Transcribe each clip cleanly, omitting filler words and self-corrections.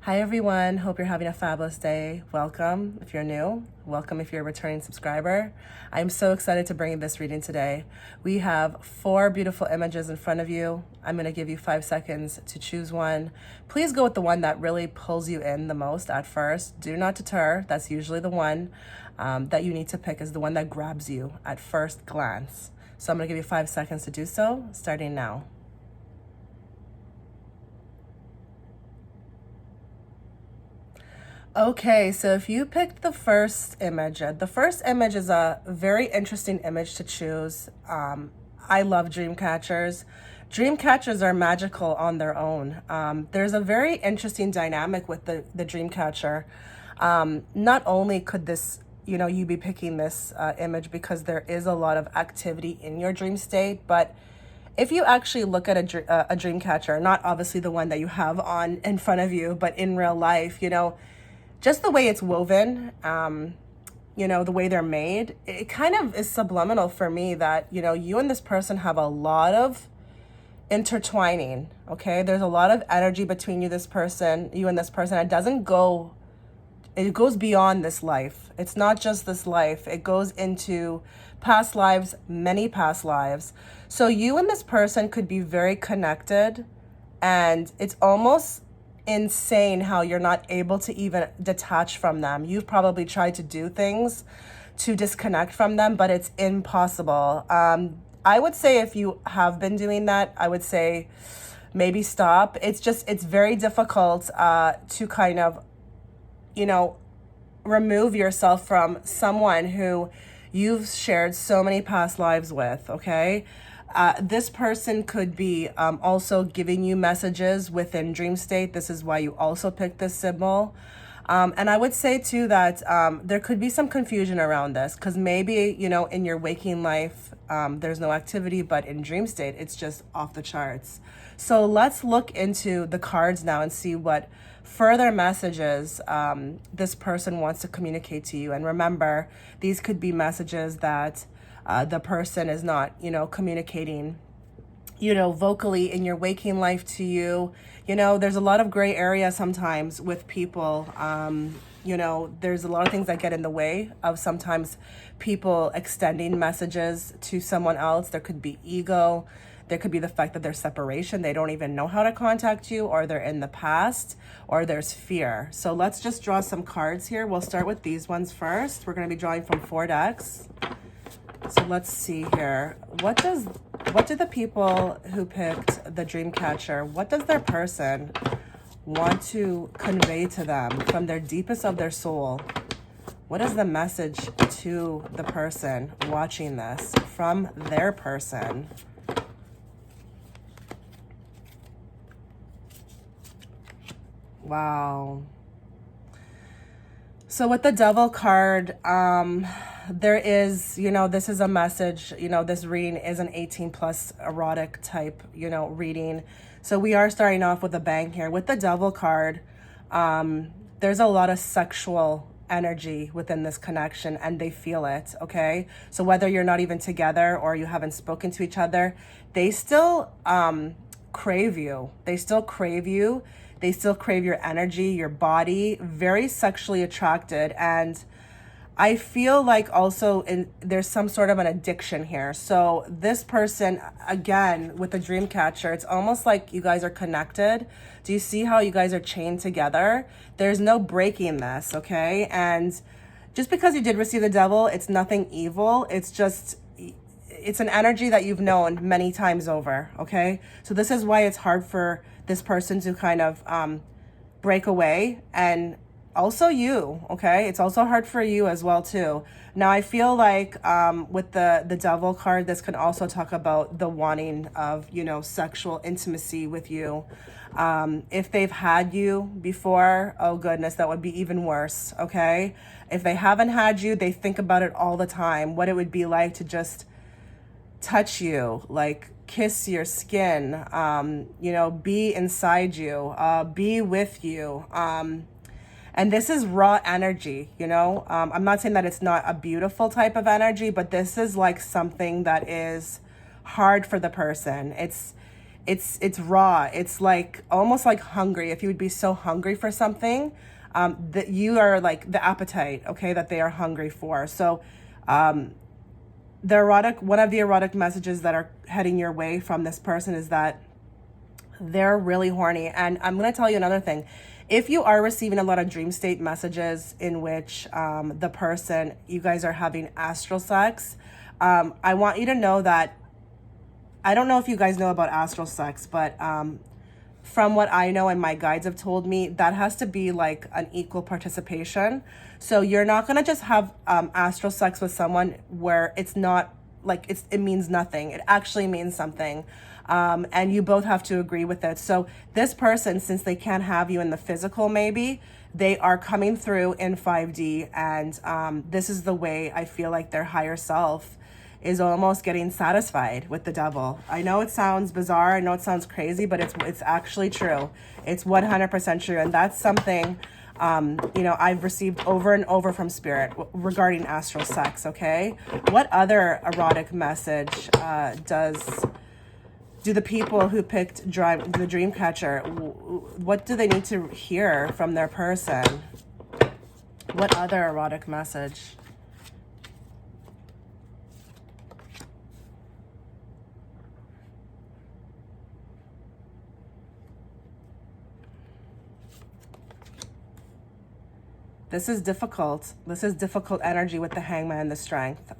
Hi everyone, hope you're having a fabulous day. Welcome if you're new, welcome if you're a returning subscriber. I'm so excited to bring you this reading today. We have 4 beautiful images in front of you. I'm going to give you 5 seconds to choose one. Please go with the one that really pulls you in the most at first. Do not deter, that's usually the one that you need to pick, is the one that grabs you at first glance. So I'm going to give you 5 seconds to do so, starting now. Okay, so if you picked the first image is a very interesting image to choose. I love dream catchers. Dream catchers are magical on their own. There's a very interesting dynamic with the dream catcher. Not only could this, you be picking this image because there is a lot of activity in your dream state, but if you actually look at a dream catcher, not obviously the one that you have on in front of you, but in real life, just the way it's woven, the way they're made, it kind of is subliminal for me that, you and this person have a lot of intertwining, okay? There's a lot of energy between you and this person. It goes beyond this life. It's not just this life. It goes into past lives, many past lives. So you and this person could be very connected, and it's almost insane how you're not able to even detach from them. You've probably tried to do things to disconnect from them, but it's impossible. I would say if you have been doing that, I would say maybe stop. It's very difficult to kind of, remove yourself from someone who you've shared so many past lives with, okay? This person could be also giving you messages within dream state. This is why you also picked this symbol. And I would say too that there could be some confusion around this because maybe, in your waking life, there's no activity, but in dream state, it's just off the charts. So let's look into the cards now and see what further messages this person wants to communicate to you. And remember, these could be messages that the person is not, communicating, vocally in your waking life to you. There's a lot of gray area sometimes with people. There's a lot of things that get in the way of sometimes people extending messages to someone else. There could be ego. There could be the fact that there's separation. They don't even know how to contact you, or they're in the past, or there's fear. So let's just draw some cards here. We'll start with these ones first. We're going to be drawing from 4 decks. So let's see here. What do the people who picked the dream catcher, what does their person want to convey to them from their deepest of their soul? What is the message to the person watching this from their person? Wow. So with the Devil card, there is, this is a message, this reading is an 18 plus erotic type, reading. So we are starting off with a bang here. With the Devil card, there's a lot of sexual energy within this connection, and they feel it, okay? So whether you're not even together or you haven't spoken to each other, they still crave you. They still crave you. They still crave your energy, your body, very sexually attracted. And I feel like also there's some sort of an addiction here. So this person, again, with the dream catcher, it's almost like you guys are connected. Do you see how you guys are chained together? There's no breaking this, okay? And just because you did receive the Devil, it's nothing evil. It's an energy that you've known many times over, okay? So this is why it's hard for this person to kind of break away, and also you, okay? It's also hard for you as well too. Now I feel like with the Devil card, this can also talk about the wanting of, sexual intimacy with you. If they've had you before, oh goodness, that would be even worse, okay? If they haven't had you, they think about it all the time, what it would be like to just touch you, like kiss your skin, be inside you, be with you. And this is raw energy, I'm not saying that it's not a beautiful type of energy, but this is like something that is hard for the person. it's raw. It's like almost like hungry. If you would be so hungry for something, that you are like the appetite, okay, that they are hungry for. So one of the erotic messages that are heading your way from this person is that they're really horny. And I'm going to tell you another thing. If you are receiving a lot of dream state messages in which the person, you guys are having astral sex, I want you to know that, I don't know if you guys know about astral sex, but from what I know and my guides have told me, that has to be like an equal participation. So you're not going to just have astral sex with someone where it's not like it means nothing. It actually means something. And you both have to agree with it. So this person, since they can't have you in the physical, maybe they are coming through in 5D. And this is the way I feel like their higher self is almost getting satisfied with the devil. I know it sounds bizarre. I know it sounds crazy, but it's actually true. It's 100% true. And that's something, I've received over and over from spirit regarding astral sex. Okay. What other erotic message do the people who picked the dream catcher, what do they need to hear from their person? What other erotic message? This is difficult. This is difficult energy with the Hangman and the Strength.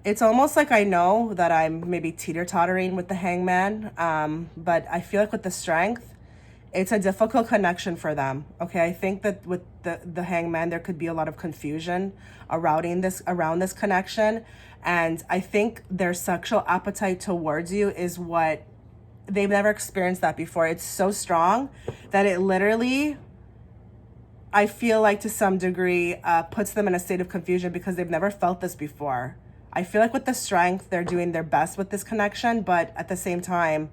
It's almost like I know that I'm maybe teeter-tottering with the Hangman, but I feel like with the Strength, it's a difficult connection for them. Okay, I think that with the Hangman, there could be a lot of confusion around this connection, and I think their sexual appetite towards you is what they've never experienced that before. It's so strong that it literally, I feel like to some degree, puts them in a state of confusion because they've never felt this before. I feel like with the Strength, they're doing their best with this connection, but at the same time,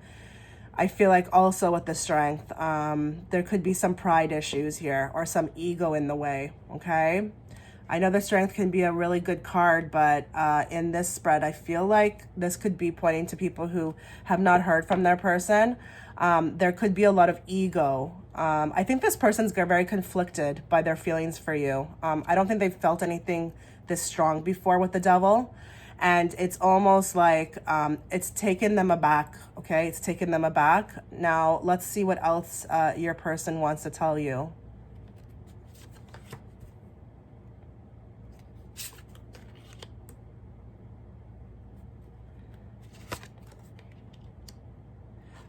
I feel like also with the Strength, there could be some pride issues here or some ego in the way, okay? I know the Strength can be a really good card, but in this spread, I feel like this could be pointing to people who have not heard from their person. There could be a lot of ego. I think this person's very conflicted by their feelings for you. I don't think they've felt anything this strong before with the devil. And it's almost like it's taken them aback, okay? It's taken them aback. Now, let's see what else your person wants to tell you.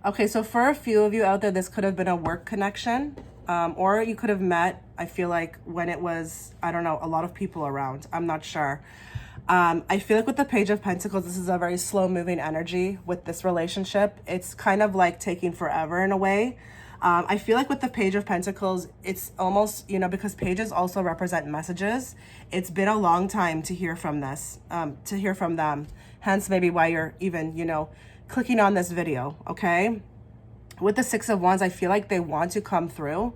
Okay, so for a few of you out there, this could have been a work connection, or you could have met, I feel like, when it was, I don't know, a lot of people around. I'm not sure. I feel like with the Page of Pentacles, this is a very slow-moving energy with this relationship. It's kind of like taking forever in a way. I feel like with the Page of Pentacles, it's almost, because pages also represent messages, it's been a long time to hear from to hear from them. Hence, maybe why you're even, clicking on this video, okay? With the Six of Wands, I feel like they want to come through.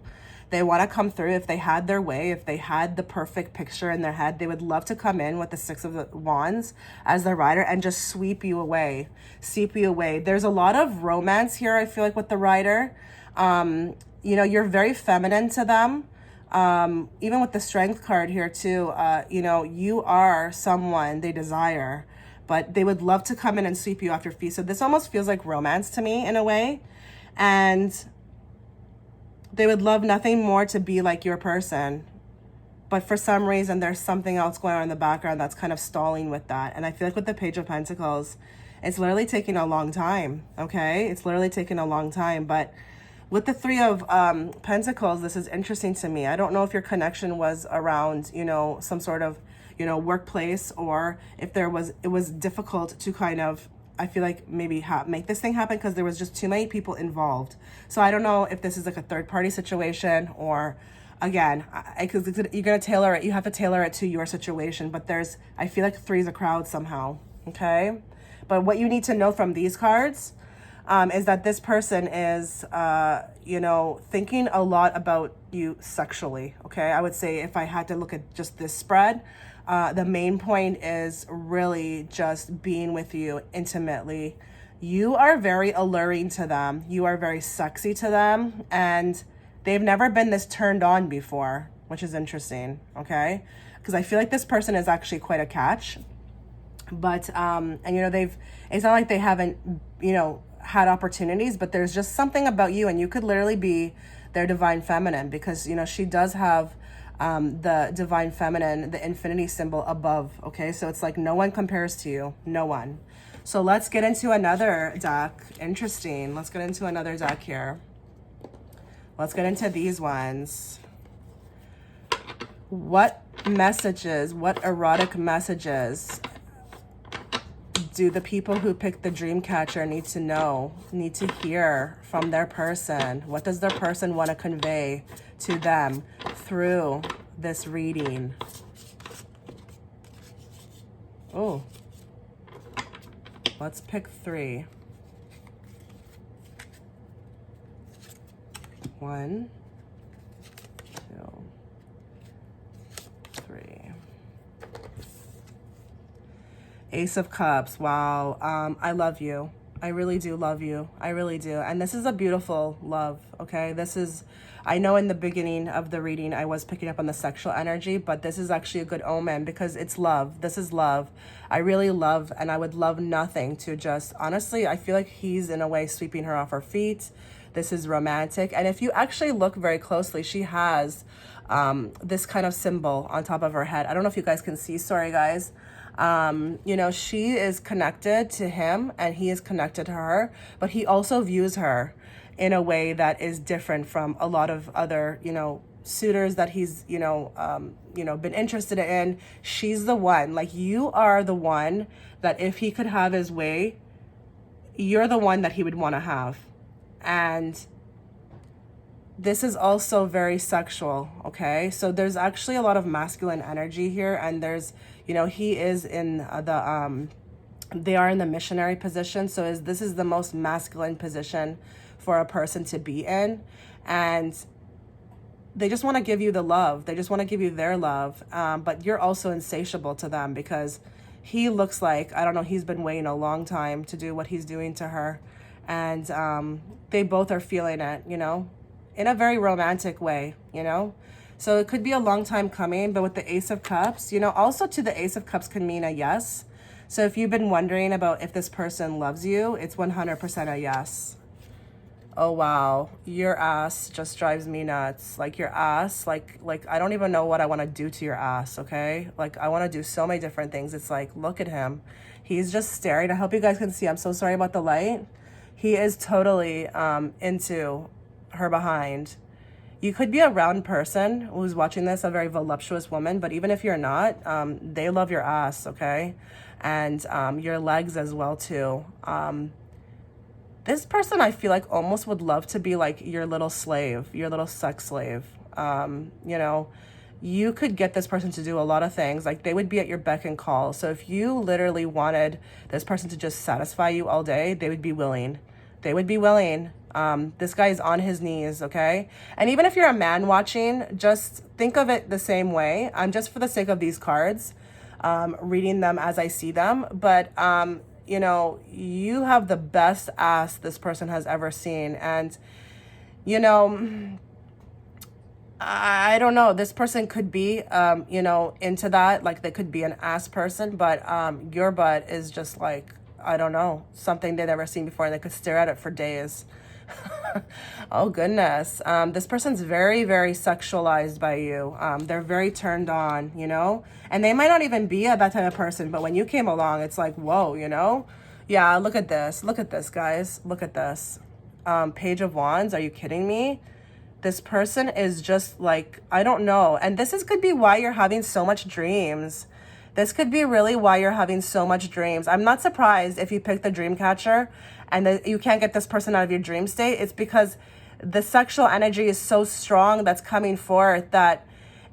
They want to come through if they had their way, if they had the perfect picture in their head. They would love to come in with the Six of Wands as the rider and just sweep you away. There's a lot of romance here, I feel like, with the rider. You're very feminine to them. Even with the Strength card here too, you are someone they desire, but they would love to come in and sweep you off your feet. So this almost feels like romance to me in a way. And they would love nothing more to be like your person. But for some reason, there's something else going on in the background that's kind of stalling with that. And I feel like with the Page of Pentacles, it's literally taking a long time, okay? It's literally taking a long time. But with the Three of Pentacles, this is interesting to me. I don't know if your connection was around, some sort of, workplace, or if it was difficult to kind of, I feel like maybe make this thing happen because there was just too many people involved. So I don't know if this is like a third party situation, or again, because you're going to tailor it. You have to tailor it to your situation. But I feel like 3 is a crowd somehow. Okay. But what you need to know from these cards is that this person is, thinking a lot about you sexually. Okay. I would say if I had to look at just this spread, The main point is really just being with you intimately. You are very alluring to them. You are very sexy to them. And they've never been this turned on before, which is interesting, okay? Because I feel like this person is actually quite a catch. But, and you know, it's not like they haven't, you know, had opportunities, but there's just something about you, and you could literally be their divine feminine, because, you know, she does have the divine feminine, the infinity symbol above, okay? So it's like no one compares to you, no one. So let's get into another deck. Interesting. Let's get into another deck here. Let's get into these ones. What messages, what erotic messages do the people who pick the dream catcher need to know, need to hear from their person? What does their person want to convey to them through this reading? Oh, let's pick 3. 1, 2, 3. Ace of Cups. Wow. I love you. I really do love you. I really do. And this is a beautiful love, okay? This is, I know in the beginning of the reading I was picking up on the sexual energy, but this is actually a good omen because it's love. This is love. I really love, and I would love nothing to just, honestly, I feel like he's in a way sweeping her off her feet. This is romantic. And if you actually look very closely, she has this kind of symbol on top of her head. I don't know if you guys can see. Sorry, guys. You know, she is connected to him and he is connected to her, but he also views her in a way that is different from a lot of other, you know, suitors that he's, you know, been interested in. She's the one, like, you are the one that if he could have his way, you're the one that he would want to have. And this is also very sexual, okay? So there's actually a lot of masculine energy here, and there's, you know, he is in they are in the missionary position, so this is the most masculine position for a person to be in, and they just want to give you the love. They just want to give you their love, but you're also insatiable to them because he looks like, I don't know, he's been waiting a long time to do what he's doing to her, and they both are feeling it, you know, in a very romantic way, you know? So it could be a long time coming, but with the Ace of Cups, you know, also to the Ace of Cups can mean a yes. So if you've been wondering about if this person loves you, it's 100% a yes. Oh, wow. Your ass just drives me nuts. Like, your ass, like I don't even know what I want to do to your ass, okay? Like, I want to do so many different things. It's like, look at him. He's just staring. I hope you guys can see. I'm so sorry about the light. He is totally into her behind. You could be a round person who's watching this, a very voluptuous woman, but even if you're not, they love your ass, okay? And your legs as well too. This person, I feel like, almost would love to be like your little slave, your little sex slave. You know, you could get this person to do a lot of things. Like, they would be at your beck and call. So if you literally wanted this person to just satisfy you all day, they would be willing. They would be willing. This guy is on his knees, okay? And even if you're a man watching, just think of it the same way. I'm just, for the sake of these cards, reading them as I see them. But, you know, you have the best ass this person has ever seen. And, you know, I don't know. This person could be, you know, into that. Like, they could be an ass person. But your butt is just like, I don't know, something they've never seen before. And they could stare at it for days. Oh, goodness. This person's very, very sexualized by you. They're very turned on, you know, and they might not even be that type of person, but when you came along, it's like, whoa, you know? Yeah, look at this. Look at this, guys. Look at this. Page of Wands. Are you kidding me? This person is just like, I don't know. And could be why you're having so much dreams. This could be really why you're having so much dreams. I'm not surprised if you pick the dream catcher and you can't get this person out of your dream state. It's because the sexual energy is so strong that's coming forth that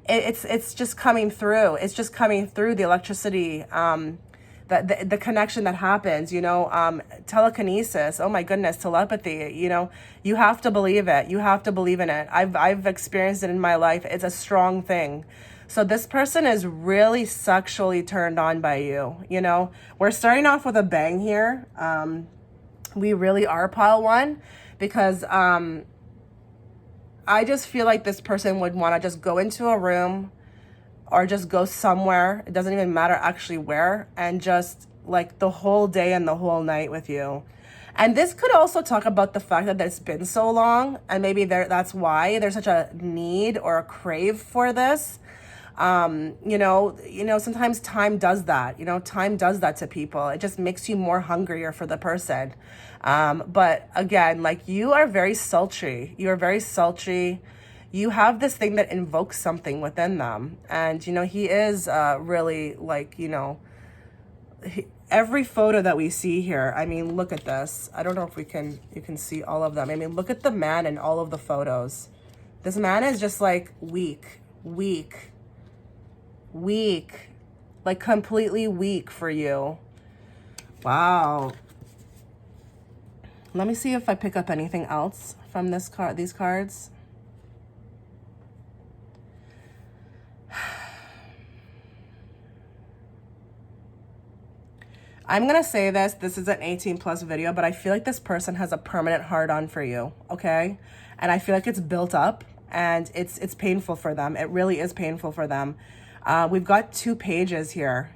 it's just coming through. It's just coming through the electricity, the connection that happens, you know, telekinesis. Oh my goodness, telepathy. You know, you have to believe it. You have to believe in it. I've experienced it in my life. It's a strong thing. So this person is really sexually turned on by you. You know, we're starting off with a bang here. We really are pile one, because I just feel like this person would want to just go into a room or just go somewhere. It doesn't even matter actually where, and just like the whole day and the whole night with you. And this could also talk about the fact that it's been so long, and maybe that's why there's such a need or a crave for this. Sometimes time does that. Time does that to people. It just makes you more hungrier for the person. But again, like, you are very sultry. You are very sultry. You have this thing that invokes something within them. And, he is really like, every photo that we see here, I mean, look at this. I don't know if you can see all of them. I mean, look at the man in all of the photos. This man is just like weak, like completely weak for you. Wow. Let me see if I pick up anything else from these cards. I'm going to say this is an 18 plus video, but I feel like this person has a permanent hard on for you. Okay. And I feel like it's built up, and it's painful for them. It really is painful for them. We've got 2 pages here,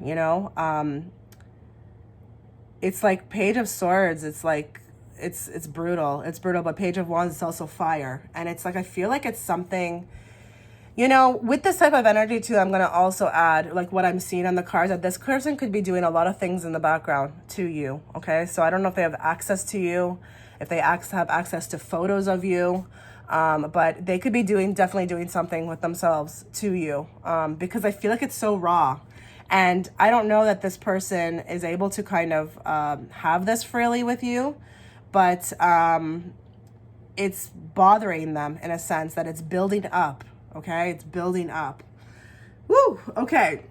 it's like Page of Swords. It's like, it's brutal. It's brutal, but Page of Wands is also fire. And it's like, I feel like it's something, with this type of energy too, I'm going to also add, like, what I'm seeing on the cards, that this person could be doing a lot of things in the background to you. Okay. So I don't know if they have access to you, if they have access to photos of you. But they could be definitely doing something with themselves to you, because I feel like it's so raw. And I don't know that this person is able to kind of have this freely with you, but it's bothering them in a sense that it's building up, okay? It's building up. Woo, okay.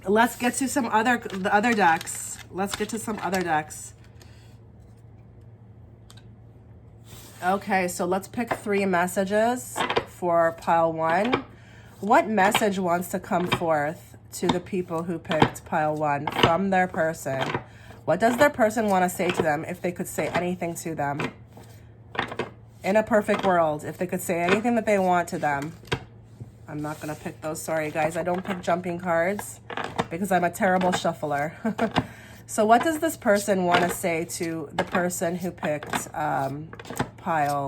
Let's get to the other decks. Let's get to some other decks. Okay, so let's pick 3 messages for pile 1. What message wants to come forth to the people who picked pile 1 from their person? What does their person want to say to them, if they could say anything to them? In a perfect world, if they could say anything that they want to them. I'm not going to pick those. Sorry, guys. I don't pick jumping cards because I'm a terrible shuffler. So what does this person want to say to the person who picked pile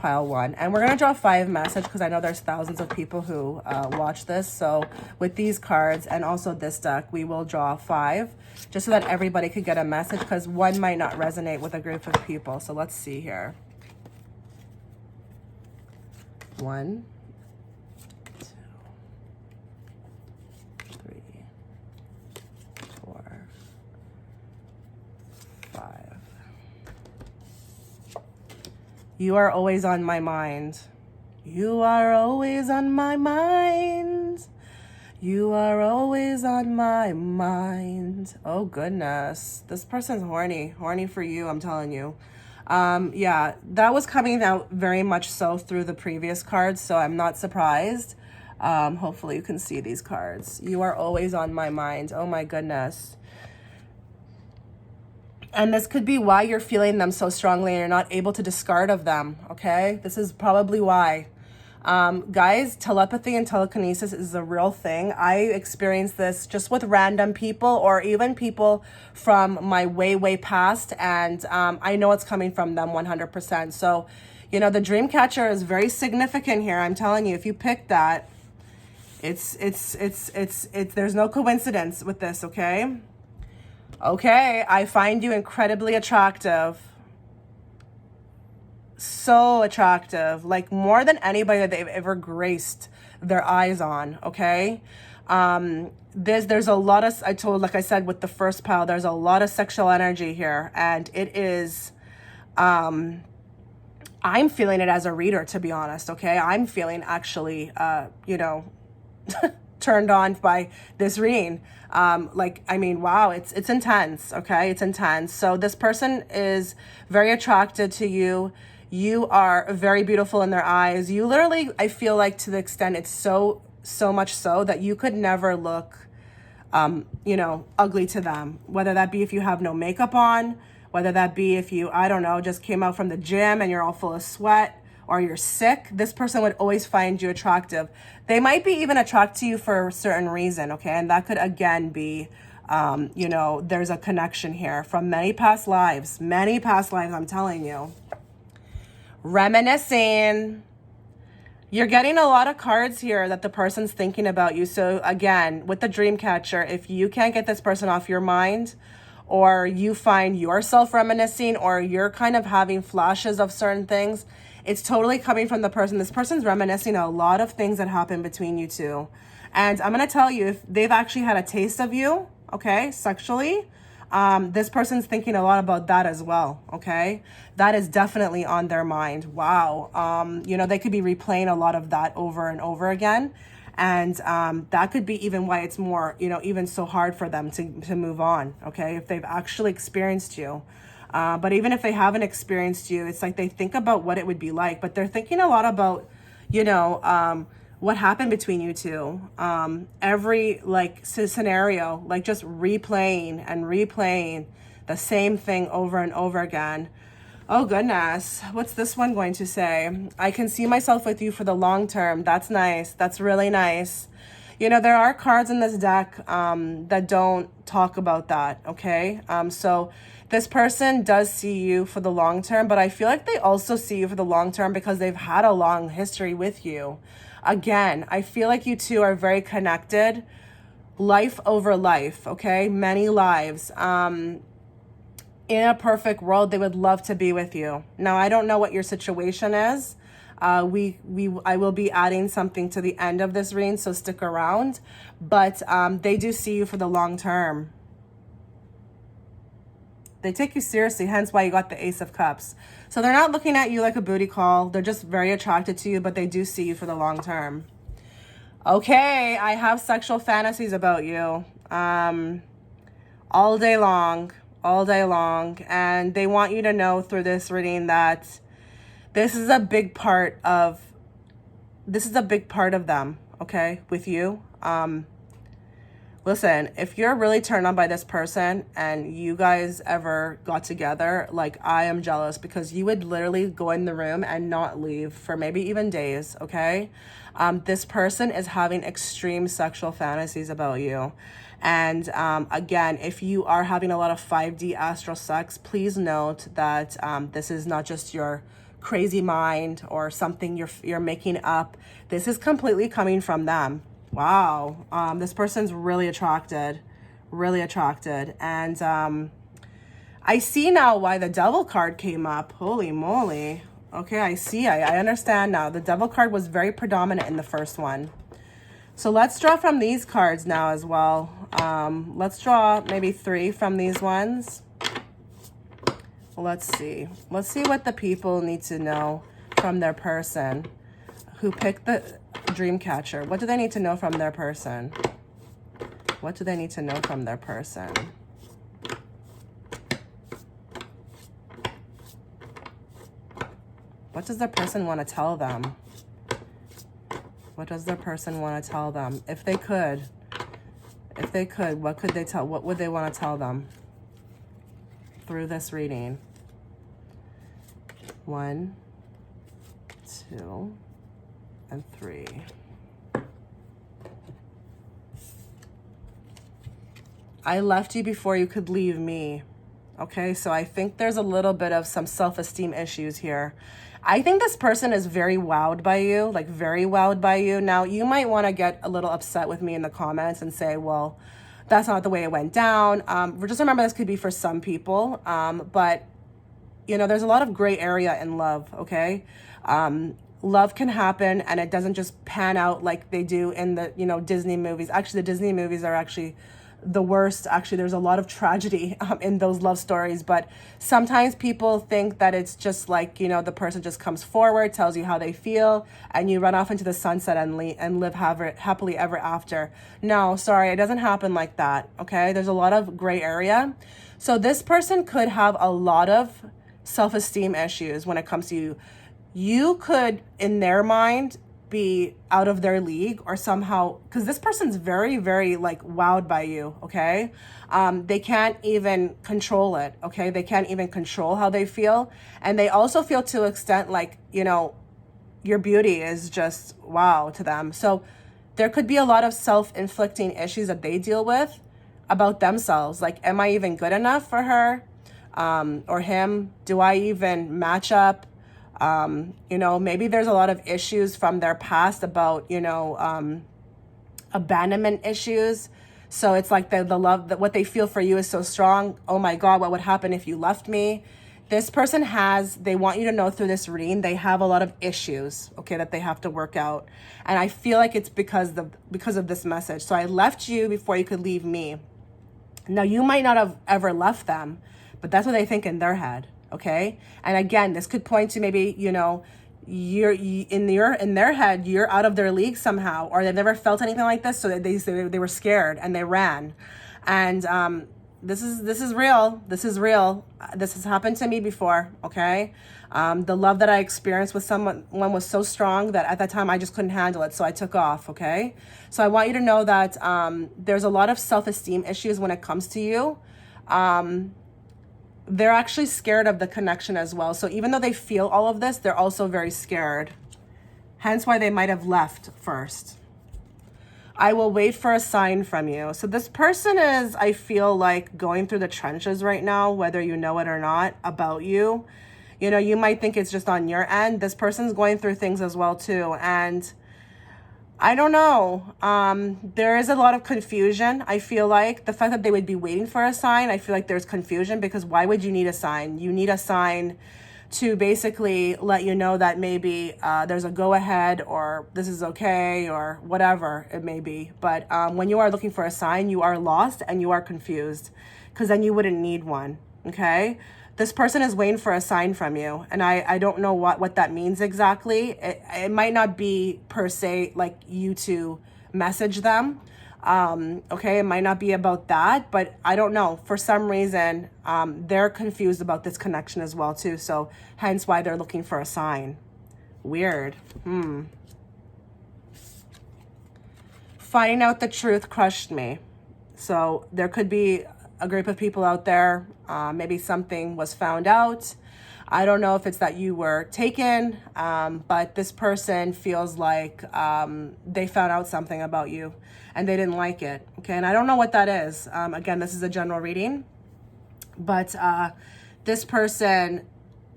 1? And we're going to draw 5 messages, because I know there's thousands of people who watch this. So with these cards and also this deck, we will draw 5, just so that everybody could get a message, because one might not resonate with a group of people. So let's see here. 1, 2, 3, 4, 5. You are always on my mind. You are always on my mind. You are always on my mind. Oh, goodness. This person's horny. Horny for you, I'm telling you. Yeah, that was coming out very much so through the previous cards, so I'm not surprised. Hopefully you can see these cards. You are always on my mind. Oh, my goodness. And this could be why you're feeling them so strongly and you're not able to discard of them, okay? This is probably why. Guys, telepathy and telekinesis is a real thing. I experienced this just with random people, or even people from my way past, and I know it's coming from them 100%. So, the dream catcher is very significant here. I'm telling you, if you pick that, it's there's no coincidence with this, okay? Okay, I find you incredibly attractive. So attractive, like more than anybody that they've ever graced their eyes on, okay? There's a lot of, like I said, with the first pile, there's a lot of sexual energy here, and it is, I'm feeling it as a reader, to be honest, okay? I'm feeling actually, turned on by this reading. Wow, it's intense, okay? It's intense. So this person is very attracted to you. You are very beautiful in their eyes. You literally, I feel like, to the extent it's so much so that you could never look, you know, ugly to them, whether that be if you have no makeup on, whether that be if you, I don't know, just came out from the gym and you're all full of sweat, or you're sick. This person would always find you attractive. They might be even attracted to you for a certain reason, okay? And that could, again, be, you know, there's a connection here from many past lives, I'm telling you. Reminiscing. You're getting a lot of cards here that the person's thinking about you. So again, with the dream catcher, if you can't get this person off your mind, or you find yourself reminiscing, or you're kind of having flashes of certain things, it's totally coming from the person. This person's reminiscing a lot of things that happened between you two. And I'm going to tell you, if they've actually had a taste of you, okay, sexually, this person's thinking a lot about that as well, okay? That is definitely on their mind. Wow. You know, they could be replaying a lot of that over and over again. And that could be even why it's more, you know, even so hard for them to move on, okay? If they've actually experienced you. But even if they haven't experienced you, it's like they think about what it would be like. But they're thinking a lot about, you know, what happened between you two. Every, like, scenario, like just replaying the same thing over and over again. Oh, goodness. What's this one going to say? I can see myself with you for the long term. That's nice. That's really nice. You know, there are cards in this deck that don't talk about that, okay? So this person does see you for the long term, but I feel like they also see you for the long term because they've had a long history with you. Again, I feel like you two are very connected. Life over life, okay? Many lives. In a perfect world, they would love to be with you. Now, I don't know what your situation is. I will be adding something to the end of this reading, so stick around. But they do see you for the long term. They take you seriously, hence why you got the Ace of Cups. So they're not looking at you like a booty call. They're just very attracted to you, but they do see you for the long term. Okay, I have sexual fantasies about you all day long. And they want you to know through this reading that this is a big part of them, okay, with you. Listen, if you're really turned on by this person and you guys ever got together, like, I am jealous, because you would literally go in the room and not leave for maybe even days, okay? This person is having extreme sexual fantasies about you. And again, if you are having a lot of 5D astral sex, please note that this is not just your crazy mind or something you're making up. This is completely coming from them. Wow. This person's really attracted. And I see now why the Devil card came up. Holy moly. Okay, I see. I understand now. The Devil card was very predominant in the first one. So let's draw from these cards now as well. Let's draw maybe 3 from these ones. Let's see. Let's see what the people need to know from their person who picked the dream catcher. What do they need to know from their person? What do they need to know from their person? What does their person want to tell them? What does their person want to tell them? If they could, what could they tell? What would they want to tell them through this reading? 1, 2, and 3. I left you before you could leave me. Okay, so I think there's a little bit of some self-esteem issues here. I think this person is very wowed by you, like very wowed by you. Now, you might want to get a little upset with me in the comments and say, well, that's not the way it went down. Just remember, this could be for some people, but, you know, there's a lot of gray area in love, okay? Love can happen, and it doesn't just pan out like they do in the, you know, Disney movies. Actually, the Disney movies are actually the worst. Actually, there's a lot of tragedy in those love stories, but sometimes people think that it's just like, you know, the person just comes forward, tells you how they feel, and you run off into the sunset and live happily ever after. No, sorry, it doesn't happen like that, okay? There's a lot of gray area. So this person could have a lot of self-esteem issues when it comes to you. You could, in their mind, be out of their league or somehow, because this person's very, very like wowed by you, okay? They can't even control it, okay? They can't even control how they feel. And they also feel to an extent like, you know, your beauty is just wow to them. So there could be a lot of self-inflicting issues that they deal with about themselves. Like, am I even good enough for her or him? Do I even match up? You know, maybe there's a lot of issues from their past about, you know, abandonment issues. So it's like the love, that what they feel for you is so strong. Oh my God, what would happen if you left me? This person they want you to know through this reading, they have a lot of issues, okay, that they have to work out. And I feel like it's because of this message. So I left you before you could leave me. Now, you might not have ever left them, but that's what they think in their head, okay? And again, this could point to maybe, you know, in their head, you're out of their league somehow, or they've never felt anything like this, so they were scared and they ran. And this is real. This is real. This has happened to me before, okay? The love that I experienced with someone was so strong that at that time I just couldn't handle it, so I took off, okay? So I want you to know that there's a lot of self-esteem issues when it comes to you. They're actually scared of the connection as well. So even though they feel all of this, they're also very scared. Hence why they might have left first. I will wait for a sign from you. So this person is, I feel like, going through the trenches right now, whether you know it or not, about you. You know, you might think it's just on your end. This person's going through things as well too. And I don't know. There is a lot of confusion. I feel like the fact that they would be waiting for a sign, I feel like there's confusion, because why would you need a sign? You need a sign to basically let you know that maybe there's a go ahead, or this is okay, or whatever it may be. But when you are looking for a sign, you are lost and you are confused, because then you wouldn't need one. Okay. This person is waiting for a sign from you. And I don't know what that means exactly. It might not be per se like you to message them. Okay, it might not be about that, but I don't know. For some reason, they're confused about this connection as well too. So hence why they're looking for a sign. Weird. Finding out the truth crushed me. So there could be a group of people out there, maybe something was found out. I don't know if it's that you were taken, but this person feels like they found out something about you and they didn't like it. Okay, and I don't know what that is. Again, this is a general reading, but this person,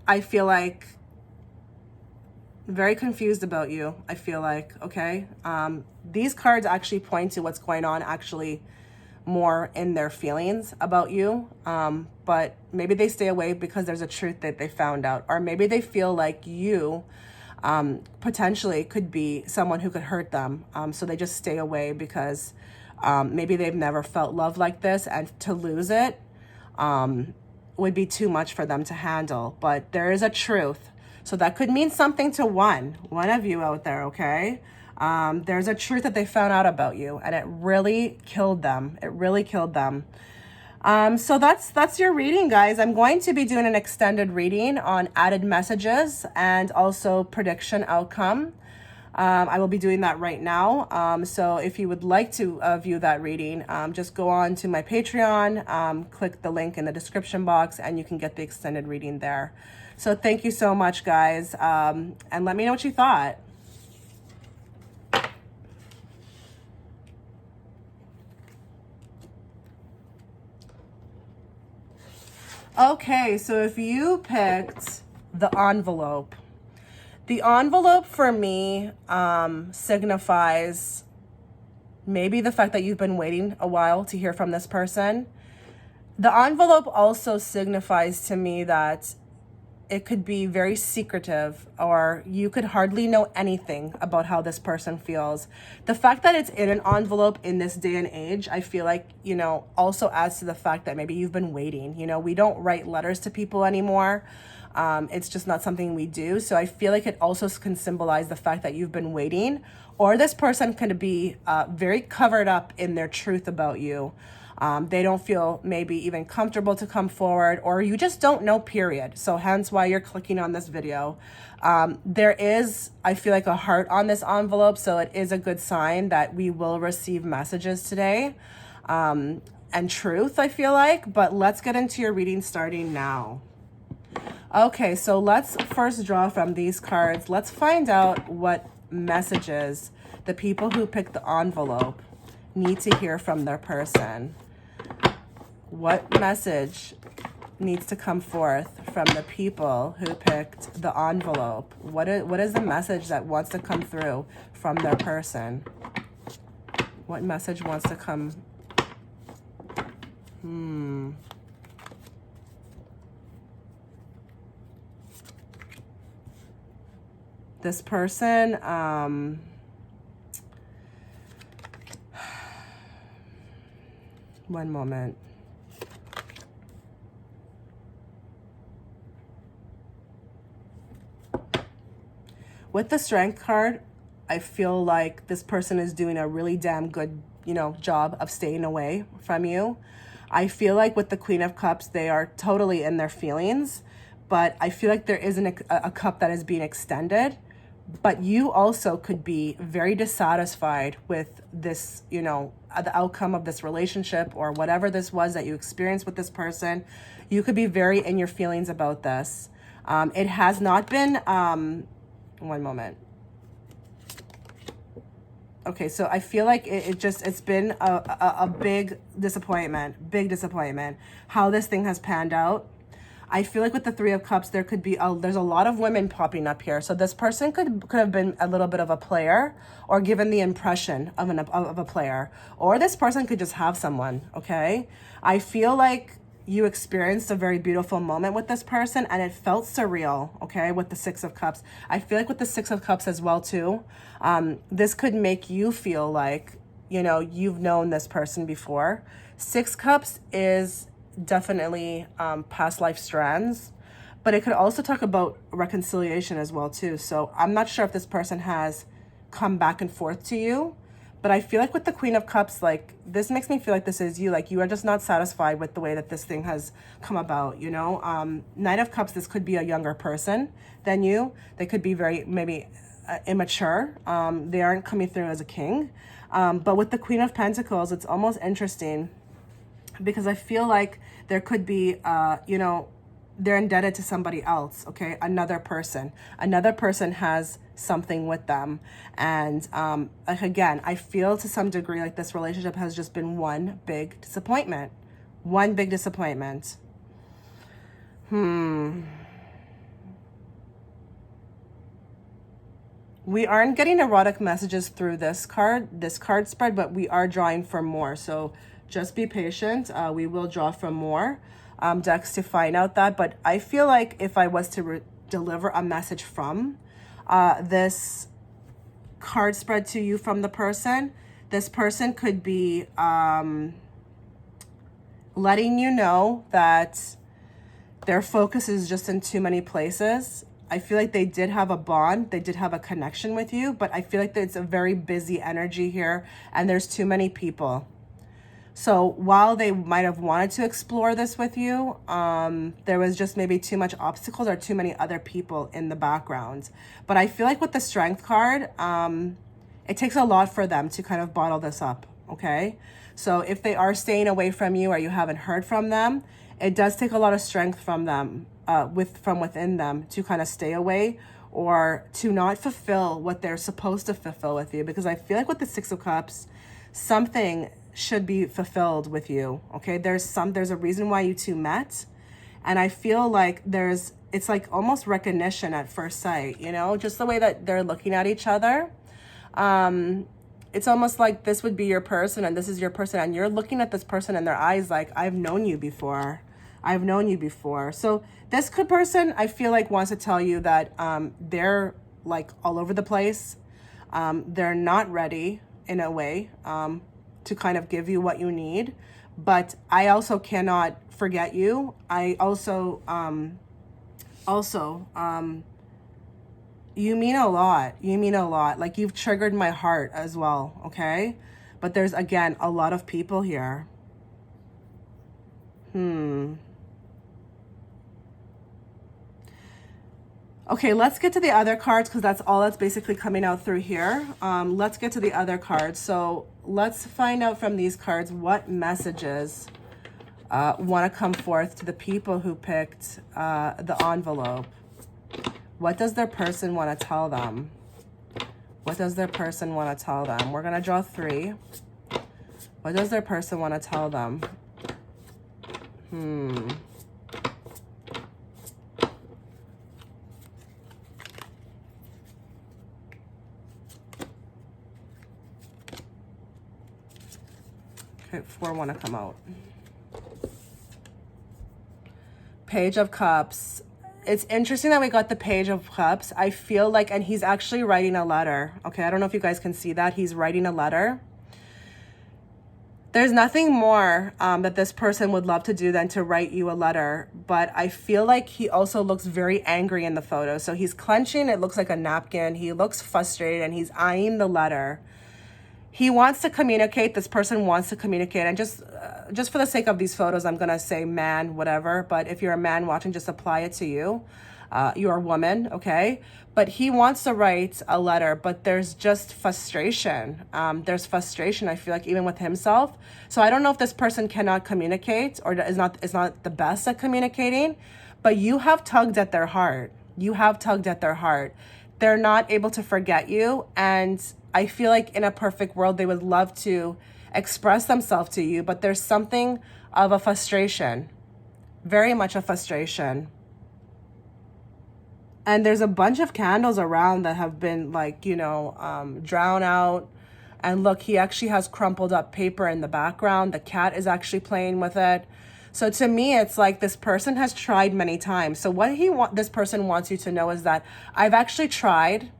I feel like, very confused about you, I feel like, okay? These cards actually point to what's going on actually more in their feelings about you, but maybe they stay away because there's a truth that they found out, or maybe they feel like you potentially could be someone who could hurt them, so they just stay away because maybe they've never felt love like this, and to lose it would be too much for them to handle. But there is a truth, so that could mean something to one of you out there, okay? There's a truth that they found out about you, and it really killed them. It really killed them. So that's your reading, guys. I'm going to be doing an extended reading on added messages and also prediction outcome. I will be doing that right now. So if you would like to view that reading, just go on to my Patreon, click the link in the description box, and you can get the extended reading there. So thank you so much, guys. And let me know what you thought. Okay, so if you picked the envelope for me signifies maybe the fact that you've been waiting a while to hear from this person. The envelope also signifies to me that it could be very secretive, or you could hardly know anything about how this person feels. The fact that it's in an envelope in this day and age, I feel like, you know, also adds to the fact that maybe you've been waiting. You know, we don't write letters to people anymore. It's just not something we do. So I feel like it also can symbolize the fact that you've been waiting, or this person could be very covered up in their truth about you. They don't feel maybe even comfortable to come forward, or you just don't know, period. So hence why you're clicking on this video. There is, I feel like, a heart on this envelope, so it is a good sign that we will receive messages today, and truth, I feel like. But let's get into your reading starting now. Okay, so let's first draw from these cards. Let's find out what messages the people who picked the envelope need to hear from their person. What message needs to come forth from the people who picked the envelope? What is the message that wants to come through from their person? What message wants to come? This person, one moment. With the Strength card, I feel like this person is doing a really damn good, job of staying away from you. I feel like with the Queen of Cups, they are totally in their feelings, but I feel like there is a cup that is being extended. But you also could be very dissatisfied with this, the outcome of this relationship or whatever this was that you experienced with this person. You could be very in your feelings about this. It has not been, one moment. Okay, so I feel like it's been a big disappointment, how this thing has panned out. I feel like with the Three of Cups, there's a lot of women popping up here. So this person could have been a little bit of a player, or given the impression of a player, or this person could just have someone, okay? I feel like you experienced a very beautiful moment with this person, and it felt surreal, okay, with the Six of Cups. I feel like with the Six of Cups as well, too, this could make you feel like, you've known this person before. Six Cups is definitely past life strands, but it could also talk about reconciliation as well, too. So I'm not sure if this person has come back and forth to you, but I feel like with the Queen of Cups, like, this makes me feel like this is you. Like, you are just not satisfied with the way that this thing has come about, Knight of Cups, this could be a younger person than you. They could be very, maybe, immature. They aren't coming through as a king. But with the Queen of Pentacles, it's almost interesting, because I feel like there could be, they're indebted to somebody else, okay? Another person has something with them. And again, I feel to some degree like this relationship has just been one big disappointment. We aren't getting erotic messages through this card spread, but we are drawing for more. So just be patient. We will draw from more decks to find out that. But I feel like if I was to deliver a message from this card spread to you from the person, this person could be letting you know that their focus is just in too many places. I feel like they did have a bond, they did have a connection with you, but I feel like it's a very busy energy here, and there's too many people. So while they might have wanted to explore this with you, there was just maybe too much obstacles or too many other people in the background. But I feel like with the Strength card, it takes a lot for them to kind of bottle this up, okay? So if they are staying away from you or you haven't heard from them, it does take a lot of strength from them, from within them, to kind of stay away or to not fulfill what they're supposed to fulfill with you. Because I feel like with the Six of Cups, something should be fulfilled with you, okay? There's a reason why you two met, and I feel like it's like almost recognition at first sight, just the way that they're looking at each other. It's almost like this would be your person and this is your person, and you're looking at this person in their eyes like, I've known you before. So this person, I feel like, wants to tell you that they're like all over the place. They're not ready in a way to kind of give you what you need, but I also cannot forget you. I also you mean a lot. Like, you've triggered my heart as well, okay? But there's, again, a lot of people here. Okay, let's get to the other cards because that's all that's basically coming out through here. Let's get to the other cards. So let's find out from these cards what messages want to come forth to the people who picked the envelope. What does their person want to tell them? What does their person want to tell them? We're going to draw 3. What does their person want to tell them? Okay, 4 want to come out. Page of Cups. It's interesting that we got the Page of Cups. I feel like, and he's actually writing a letter. Okay, I don't know if you guys can see that. He's writing a letter. There's nothing more that this person would love to do than to write you a letter. But I feel like he also looks very angry in the photo. So he's clenching. It looks like a napkin. He looks frustrated and he's eyeing the letter. He wants to communicate. This person wants to communicate. And just for the sake of these photos, I'm going to say man, whatever. But if you're a man watching, just apply it to you. You're a woman, okay? But he wants to write a letter, but there's just frustration. There's frustration, I feel like, even with himself. So I don't know if this person cannot communicate or is not the best at communicating, but you have tugged at their heart. You have tugged at their heart. They're not able to forget you. And I feel like in a perfect world, they would love to express themselves to you, but there's something of a frustration, very much a frustration. And there's a bunch of candles around that have been like, drowned out. And look, he actually has crumpled up paper in the background. The cat is actually playing with it. So to me, it's like this person has tried many times. So what this person wants you to know is that I've actually tried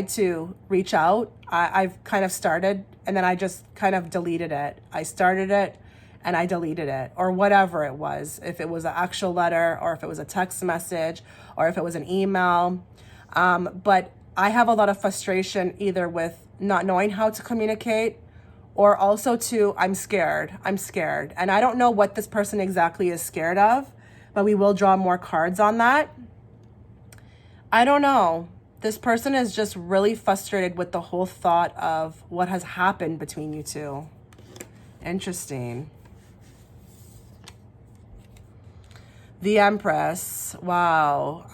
to reach out. I've kind of started and then I just kind of deleted it. I started it and I deleted it, or whatever it was. If it was an actual letter or if it was a text message or if it was an email. But I have a lot of frustration either with not knowing how to communicate or also I'm scared. And I don't know what this person exactly is scared of, but we will draw more cards on that. I don't know. This person is just really frustrated with the whole thought of what has happened between you two. Interesting. The Empress. Wow.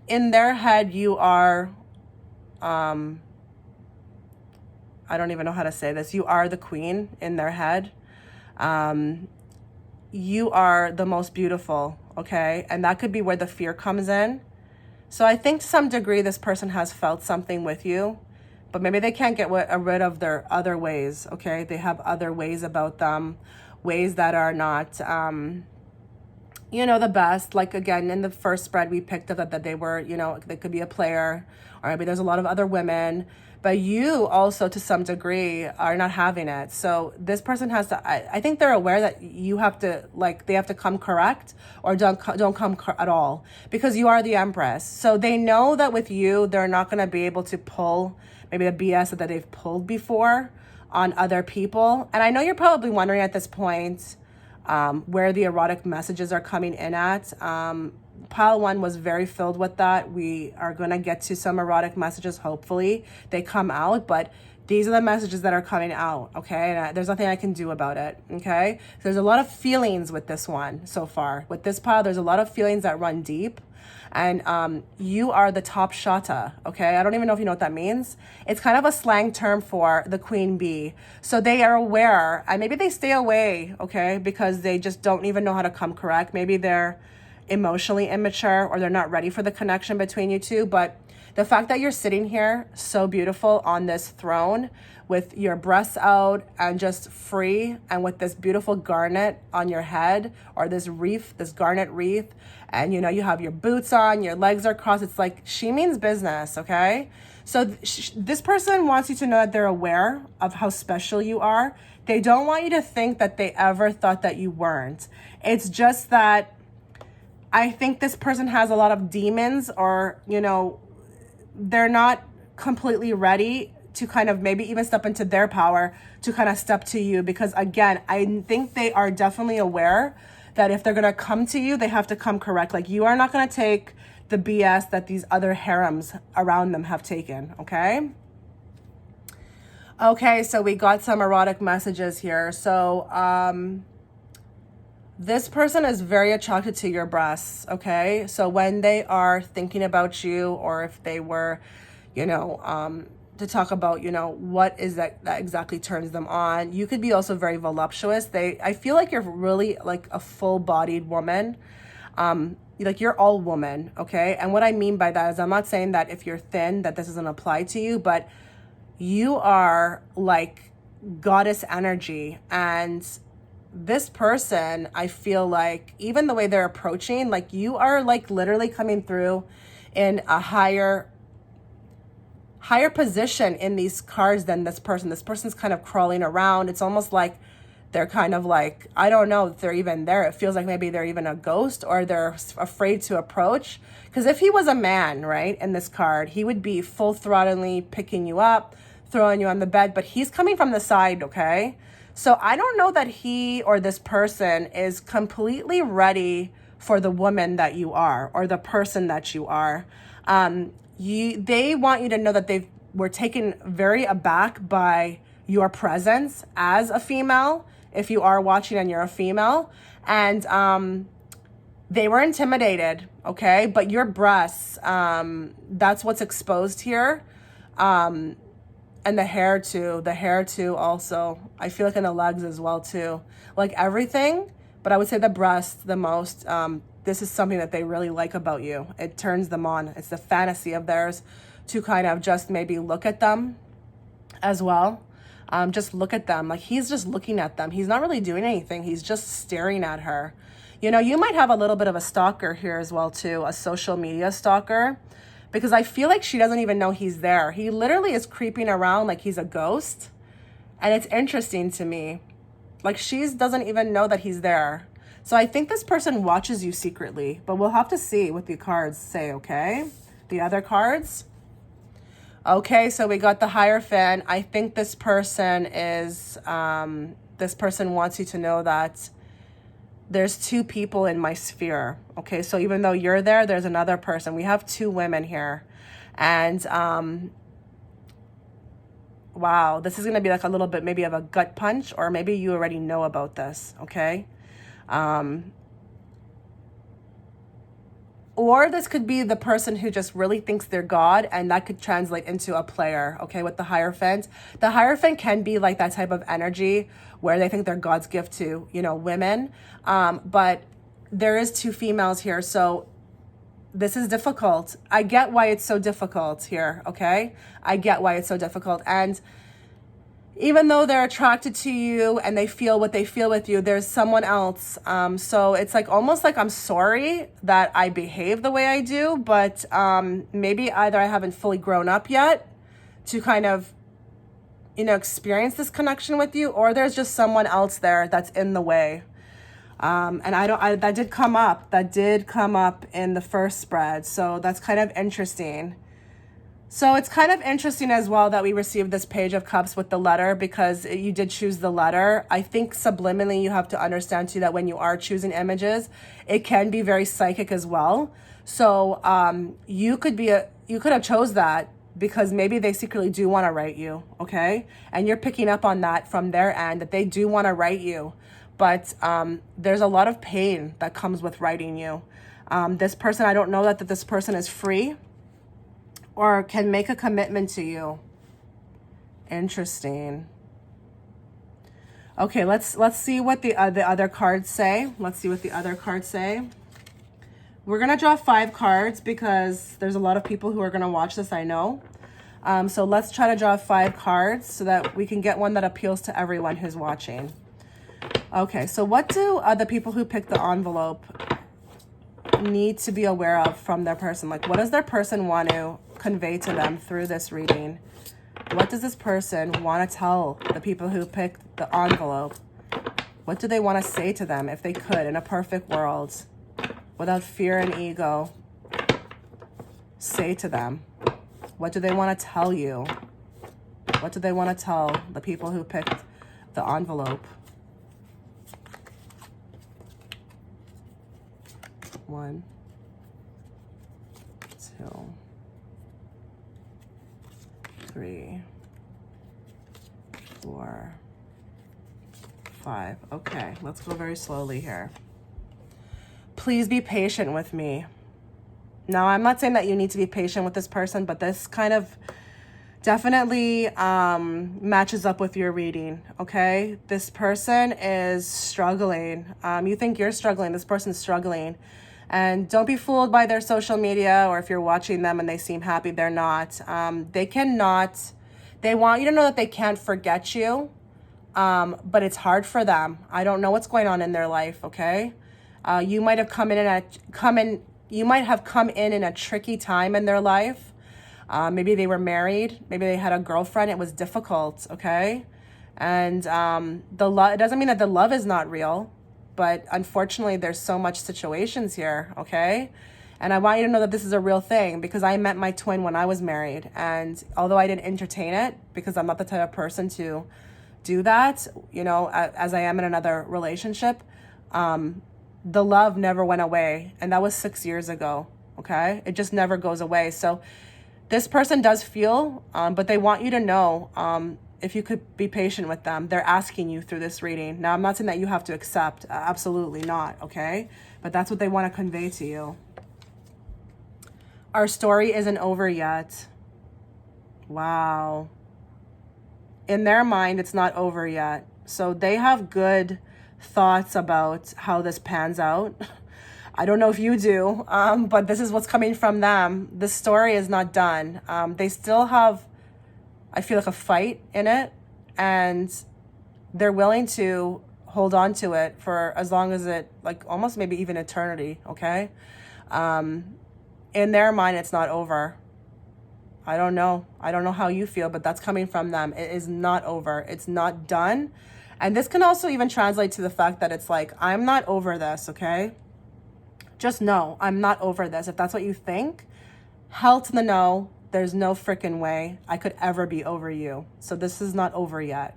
In their head, you are, I don't even know how to say this. You are the queen in their head. You are the most beautiful, okay? And that could be where the fear comes in. So I think to some degree, this person has felt something with you, but maybe they can't get rid of their other ways, okay? They have other ways about them, ways that are not, the best. Like, again, in the first spread, we picked up that they were, they could be a player, or maybe there's a lot of other women, but you also, to some degree, are not having it. So this person has to, I think they're aware that you have to, they have to come correct or don't come at all, because you are the Empress. So they know that with you, they're not going to be able to pull maybe the BS that they've pulled before on other people. And I know you're probably wondering at this point where the erotic messages are coming in at. Pile 1 was very filled with that. We are going to get to some erotic messages. Hopefully they come out, but these are the messages that are coming out. Okay. And there's nothing I can do about it. Okay. So there's a lot of feelings with this one so far. With this pile, there's a lot of feelings that run deep. And you are the top shata, okay? I don't even know if you know what that means. It's kind of a slang term for the queen bee. So they are aware, and maybe they stay away, okay? Because they just don't even know how to come correct. Maybe they're emotionally immature or they're not ready for the connection between you two. But the fact that you're sitting here so beautiful on this throne with your breasts out and just free, and with this beautiful garnet on your head, or this wreath, this garnet wreath, and you have your boots on, your legs are crossed. It's like she means business, okay? So this person wants you to know that they're aware of how special you are. They don't want you to think that they ever thought that you weren't. It's just that I think this person has a lot of demons, or they're not completely ready to kind of maybe even step into their power to kind of step to you. Because again, I think they are definitely aware that if they're going to come to you, they have to come correct. Like, you are not going to take the BS that these other harems around them have taken, okay? Okay, so we got some erotic messages here. So, this person is very attracted to your breasts, okay? So when they are thinking about you, or if they were, you know, to talk about, you know, what is that exactly turns them on. You could be also very voluptuous. I feel like you're really like a full-bodied woman. Like, you're all woman, okay? And what I mean by that is, I'm not saying that if you're thin that this doesn't apply to you, but you are like goddess energy. And this person, I feel like, even the way they're approaching, like, you are like literally coming through in a higher position in these cards than this person. This person's kind of crawling around. It's almost like they're kind of like, I don't know if they're even there. It feels like maybe they're even a ghost, or they're afraid to approach. Because if he was a man, right, in this card, he would be full throttledly picking you up, throwing you on the bed, but he's coming from the side, okay? So I don't know that he or this person is completely ready for the woman that you are, or the person that you are. They want you to know that they were taken very aback by your presence as a female, if you are watching and you're a female, and they were intimidated, okay? But your breasts, that's what's exposed here. And the hair too also. I feel like in the legs as well too. Like everything, but I would say the breast the most. This is something that they really like about you. It turns them on. It's the fantasy of theirs to kind of just maybe look at them as well. Just look at them. Like, he's just looking at them. He's not really doing anything. He's just staring at her. You know, you might have a little bit of a stalker here as well too, a social media stalker. Because I feel like she doesn't even know he's there. He literally is creeping around like he's a ghost. And it's interesting to me. Like, she doesn't even know that he's there. So I think this person watches you secretly. But we'll have to see what the cards say, okay? The other cards. Okay, so we got the Hierophant. I think this person is... this person wants you to know that there's two people in my sphere. Okay, so even though you're there, there's another person. We have two women here. And wow, this is going to be like a little bit maybe of a gut punch, or maybe you already know about this, okay? Or this could be the person who just really thinks they're God, and that could translate into a player, okay, with the Hierophant. The Hierophant can be like that type of energy where they think they're God's gift to, you know, women. But there is two females here, so this is difficult. I get why it's so difficult here, okay? I get why it's so difficult. And even though they're attracted to you and they feel what they feel with you, there's someone else. So it's like almost like, I'm sorry that I behave the way I do, but maybe either I haven't fully grown up yet to kind of, you know, experience this connection with you, or there's just someone else there that's in the way. And that did come up in the first spread. So that's kind of interesting. So it's kind of interesting as well that we received this Page of Cups with the letter, because you did choose the letter. I think subliminally you have to understand too that when you are choosing images, it can be very psychic as well. So you could have chose that because maybe they secretly do want to write you, okay? And you're picking up on that from their end, that they do want to write you. But there's a lot of pain that comes with writing you. This person, I don't know that this person is free or can make a commitment to you. Interesting. Okay, let's see what the other cards say. Let's see what the other cards say. We're gonna draw 5 cards because there's a lot of people who are gonna watch this, I know. So let's try to draw 5 cards so that we can get one that appeals to everyone who's watching. Okay, so what do the people who pick the envelope need to be aware of from their person? Like, what does their person want to convey to them through this reading? What does this person want to tell the people who picked the envelope? What do they want to say to them if they could, in a perfect world, without fear and ego? Say to them. What do they want to tell you? What do they want to tell the people who picked the envelope? 1, 2, 3, 4, 5. Okay, let's go very slowly here. Please be patient with me. Now, I'm not saying that you need to be patient with this person, but this kind of definitely matches up with your reading, okay? This person is struggling. You think you're struggling. This person's struggling. And don't be fooled by their social media, or if you're watching them and they seem happy, they're not. They want you to know that they can't forget you, but it's hard for them. I don't know what's going on in their life, okay? You might have come in in a tricky time in their life. Maybe they were married. Maybe they had a girlfriend. It was difficult, okay? And it doesn't mean that the love is not real, but unfortunately, there's so much situations here, okay? And I want you to know that this is a real thing, because I met my twin when I was married. And although I didn't entertain it, because I'm not the type of person to do that, you know, as I am in another relationship, the love never went away. And that was 6 years ago, okay? It just never goes away. So this person does feel, but they want you to know, if you could be patient with them. They're asking you through this reading. Now, I'm not saying that you have to accept. Absolutely not, okay? But that's what they want to convey to you. Our story isn't over yet. Wow. In their mind, it's not over yet. So they have good thoughts about how this pans out. I don't know if you do, but this is what's coming from them. The story is not done. They still have, I feel like, a fight in it, and they're willing to hold on to it for as long as it, like almost maybe even eternity, okay? In their mind, it's not over. I don't know how you feel, but that's coming from them. It is not over. It's not done. And this can also even translate to the fact that it's like, I'm not over this, okay? Just know, I'm not over this. If that's what you think, hell to the no. There's no freaking way I could ever be over you. So this is not over yet.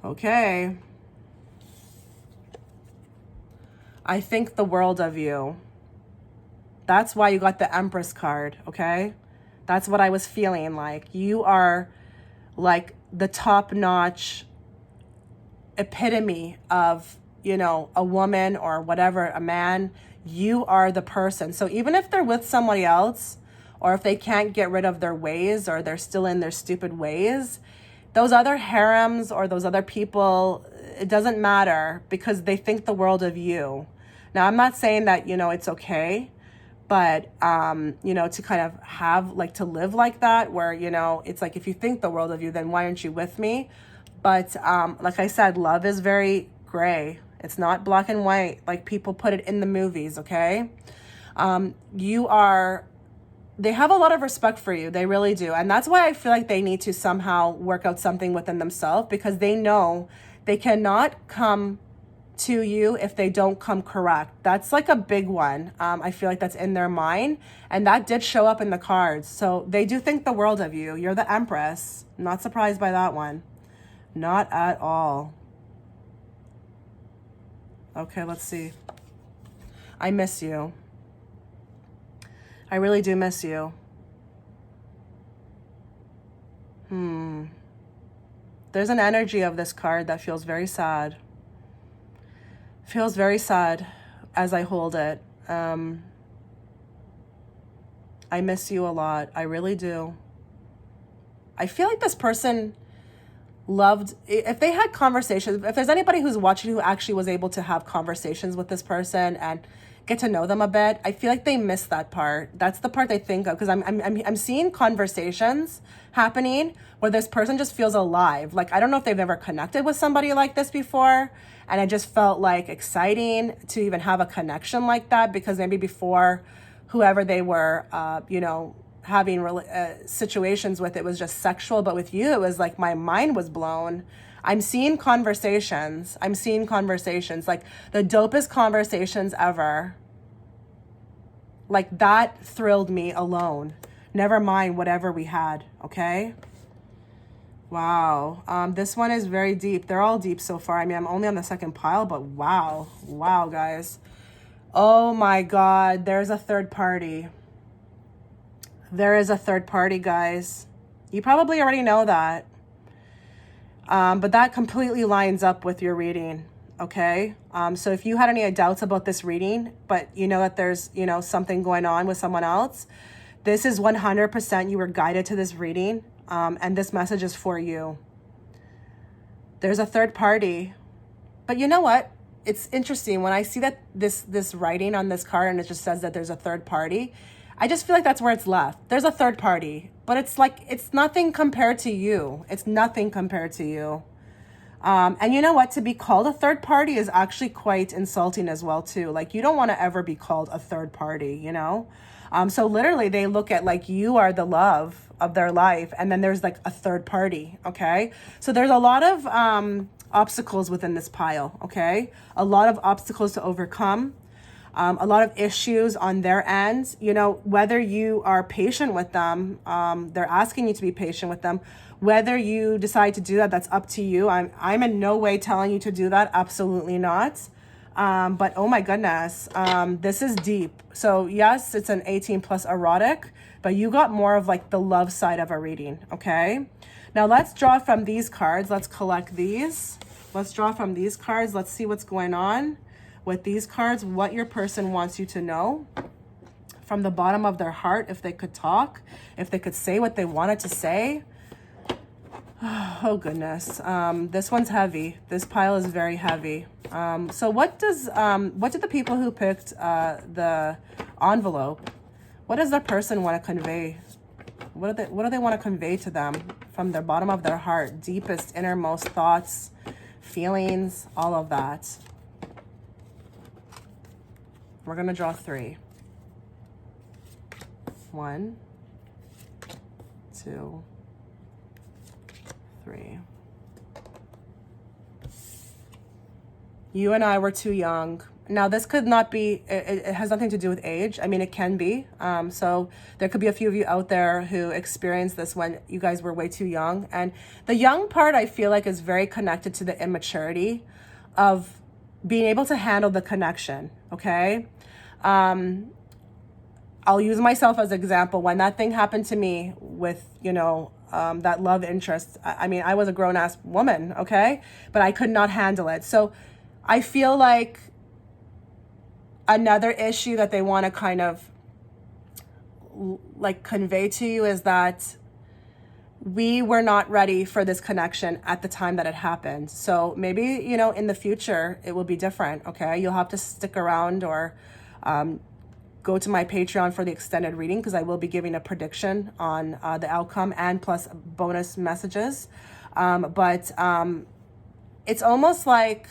Okay. I think the world of you. That's why you got the Empress card, okay? That's what I was feeling like. You are like the top-notch epitome of, you know, a woman or whatever, a man. You are the person. So even if they're with somebody else, or if they can't get rid of their ways, or they're still in their stupid ways, those other harems or those other people, it doesn't matter, because they think the world of you. Now, I'm not saying that, you know, it's okay, but, you know, to kind of have, like, to live like that, where, you know, it's like, if you think the world of you, then why aren't you with me? But like I said, love is very gray. It's not black and white like people put it in the movies, okay? They have a lot of respect for you. They really do. And that's why I feel like they need to somehow work out something within themselves, because they know they cannot come to you if they don't come correct. That's like a big one. I feel like that's in their mind. And that did show up in the cards. So they do think the world of you. You're the Empress. Not surprised by that one. Not at all. Okay, let's see. I miss you. I really do miss you. There's an energy of this card that feels very sad. Feels very sad as I hold it. I miss you a lot. I really do. I feel like this person loved, if they had conversations, if there's anybody who's watching who actually was able to have conversations with this person and get to know them a bit, I feel like they missed that part. That's the part they think of, because I'm seeing conversations happening where this person just feels alive. Like, I don't know if they've ever connected with somebody like this before, and it just felt like exciting to even have a connection like that, because maybe before, whoever they were, you know, having situations with, it was just sexual, but with you, it was like my mind was blown. I'm seeing conversations, like the dopest conversations ever. Like, that thrilled me alone. Never mind whatever we had, okay? Wow. This one is very deep. They're all deep so far. I mean, I'm only on the second pile, but wow. Wow, guys. Oh my God. There's a third party. There is a third party, guys. You probably already know that. But that completely lines up with your reading. Okay. So if you had any doubts about this reading, but you know that there's, something going on with someone else, this is 100% you were guided to this reading. And this message is for you. There's a third party. But you know what? It's interesting when I see that this writing on this card and it just says that there's a third party. I just feel like that's where it's left. There's a third party, but it's like, it's nothing compared to you. It's nothing compared to you. And you know what? To be called a third party is actually quite insulting as well, too. Like, you don't want to ever be called a third party, So literally they look at like you are the love of their life. And then there's like a third party. Okay. So there's a lot of obstacles within this pile. Okay. A lot of obstacles to overcome. A lot of issues on their end, whether you are patient with them, they're asking you to be patient with them. Whether you decide to do that, that's up to you. I'm in no way telling you to do that. Absolutely not. But oh my goodness, this is deep. So yes, it's an 18 plus erotic, but you got more of like the love side of a reading. Okay. Now let's draw from these cards. Let's collect these. Let's draw from these cards. Let's see what's going on with these cards, what your person wants you to know from the bottom of their heart, if they could talk, if they could say what they wanted to say. Oh goodness, this one's heavy. This pile is very heavy. So what did the people who picked the envelope, what does their person want to convey? What do they want to convey to them from the bottom of their heart, deepest, innermost thoughts, feelings, all of that? We're going to draw 3. 1, 2, 3. You and I were too young. Now, this could not be, it has nothing to do with age. I mean, it can be. So there could be a few of you out there who experienced this when you guys were way too young. And the young part, I feel like, is very connected to the immaturity of being able to handle the connection, okay? I'll use myself as an example. When that thing happened to me with, that love interest, I mean, I was a grown-ass woman, okay? But I could not handle it. So I feel like another issue that they want to kind of like convey to you is that we were not ready for this connection at the time that it happened. So maybe, in the future, it will be different, okay? You'll have to stick around or go to my Patreon for the extended reading, because I will be giving a prediction on the outcome and plus bonus messages. But it's almost like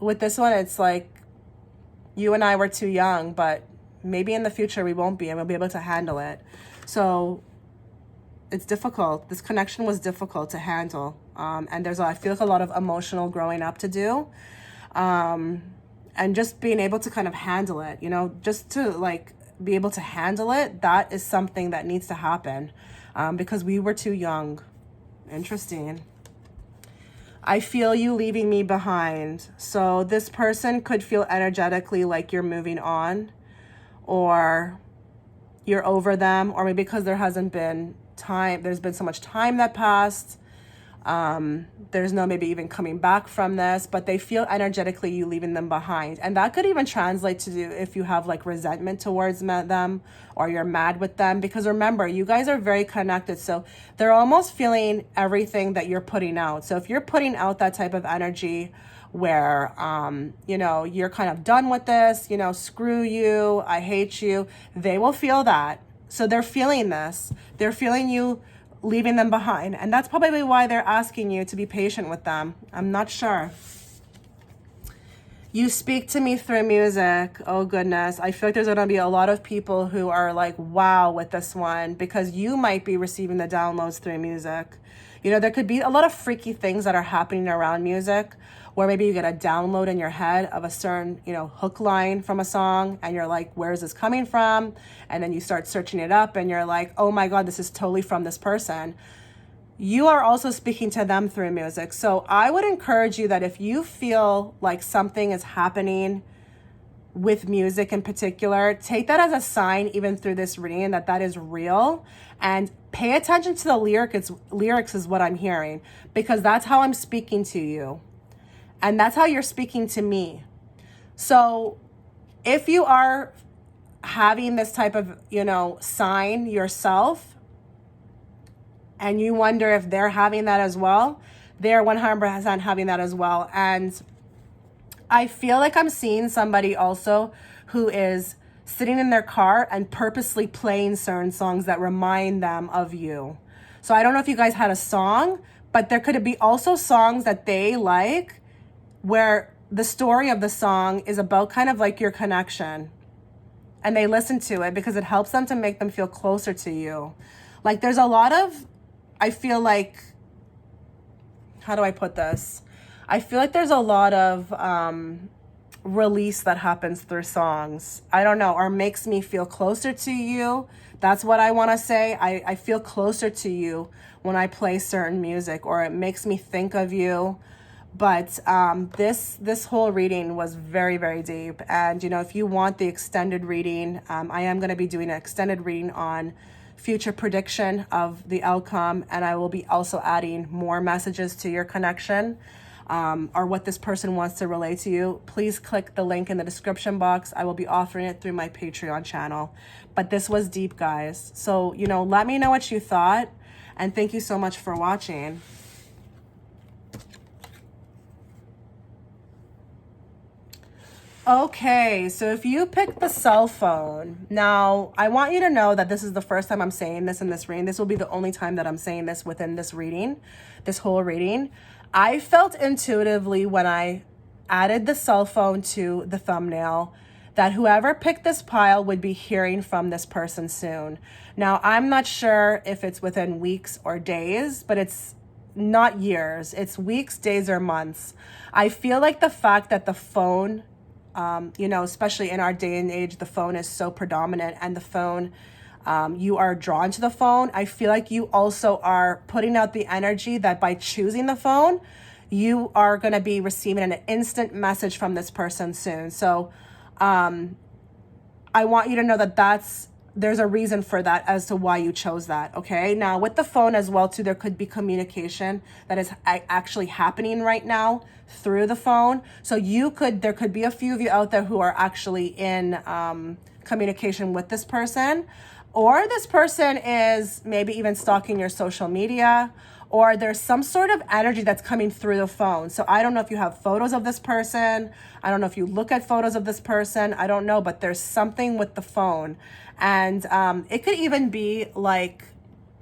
with this one, it's like you and I were too young, but maybe in the future we won't be, and we'll be able to handle it. So it's difficult. This connection was difficult to handle. And I feel like a lot of emotional growing up to do. And just being able to kind of handle it, just to like be able to handle it, that is something that needs to happen, because we were too young. Interesting. I feel you leaving me behind. So this person could feel energetically like you're moving on, or you're over them, or maybe because there hasn't been time, there's been so much time that passed. There's no maybe even coming back from this, but they feel energetically you leaving them behind. And that could even translate to if you have like resentment towards them, or you're mad with them, because remember, you guys are very connected. So they're almost feeling everything that you're putting out. So if you're putting out that type of energy where, you're kind of done with this, screw you, I hate you, they will feel that. So they're feeling this. They're feeling you leaving them behind. And that's probably why they're asking you to be patient with them. I'm not sure. You speak to me through music. Oh goodness. I feel like there's going to be a lot of people who are like, wow, with this one, because you might be receiving the downloads through music. There could be a lot of freaky things that are happening around music, where maybe you get a download in your head of a certain, hook line from a song, and you're like, where is this coming from? And then you start searching it up and you're like, oh my God, this is totally from this person. you are also speaking to them through music. So I would encourage you that if you feel like something is happening with music in particular, take that as a sign, even through this reading, that that is real, and pay attention to the lyrics is what I'm hearing, because that's how I'm speaking to you, and that's how you're speaking to me. So if you are having this type of, sign yourself, and you wonder if they're having that as well, they're 100% having that as well. And I feel like I'm seeing somebody also who is sitting in their car and purposely playing certain songs that remind them of you. So I don't know if you guys had a song, but there could be also songs that they like where the story of the song is about kind of like your connection. And they listen to it because it helps them to make them feel closer to you. Like there's a lot of, I feel like, how do I put this? I feel like there's a lot of release that happens through songs. I don't know, or makes me feel closer to you. That's what I want to say. I feel closer to you when I play certain music, or it makes me think of you. But this whole reading was very, very deep. And, if you want the extended reading, I am going to be doing an extended reading on future prediction of the outcome. And I will be also adding more messages to your connection, or what this person wants to relay to you. Please click the link in the description box. I will be offering it through my Patreon channel. But this was deep, guys. So, let me know what you thought. And thank you so much for watching. Okay, so if you picked the cell phone, now I want you to know that this is the first time I'm saying this in this reading. This will be the only time that I'm saying this within this reading, this whole reading. I felt intuitively when I added the cell phone to the thumbnail that whoever picked this pile would be hearing from this person soon. Now, I'm not sure if it's within weeks or days, but it's not years. It's weeks, days, or months. I feel like the fact that the phone, especially in our day and age, the phone is so predominant, and the phone, you are drawn to the phone. I feel like you also are putting out the energy that by choosing the phone, you are going to be receiving an instant message from this person soon. So I want you to know that there's a reason for that as to why you chose that. Okay. Now with the phone as well too, there could be communication that is actually happening right now through the phone. So there could be a few of you out there who are actually in communication with this person, or this person is maybe even stalking your social media, or there's some sort of energy that's coming through the phone. So I don't know if you have photos of this person. I don't know if you look at photos of this person. I don't know, but there's something with the phone. And it could even be like,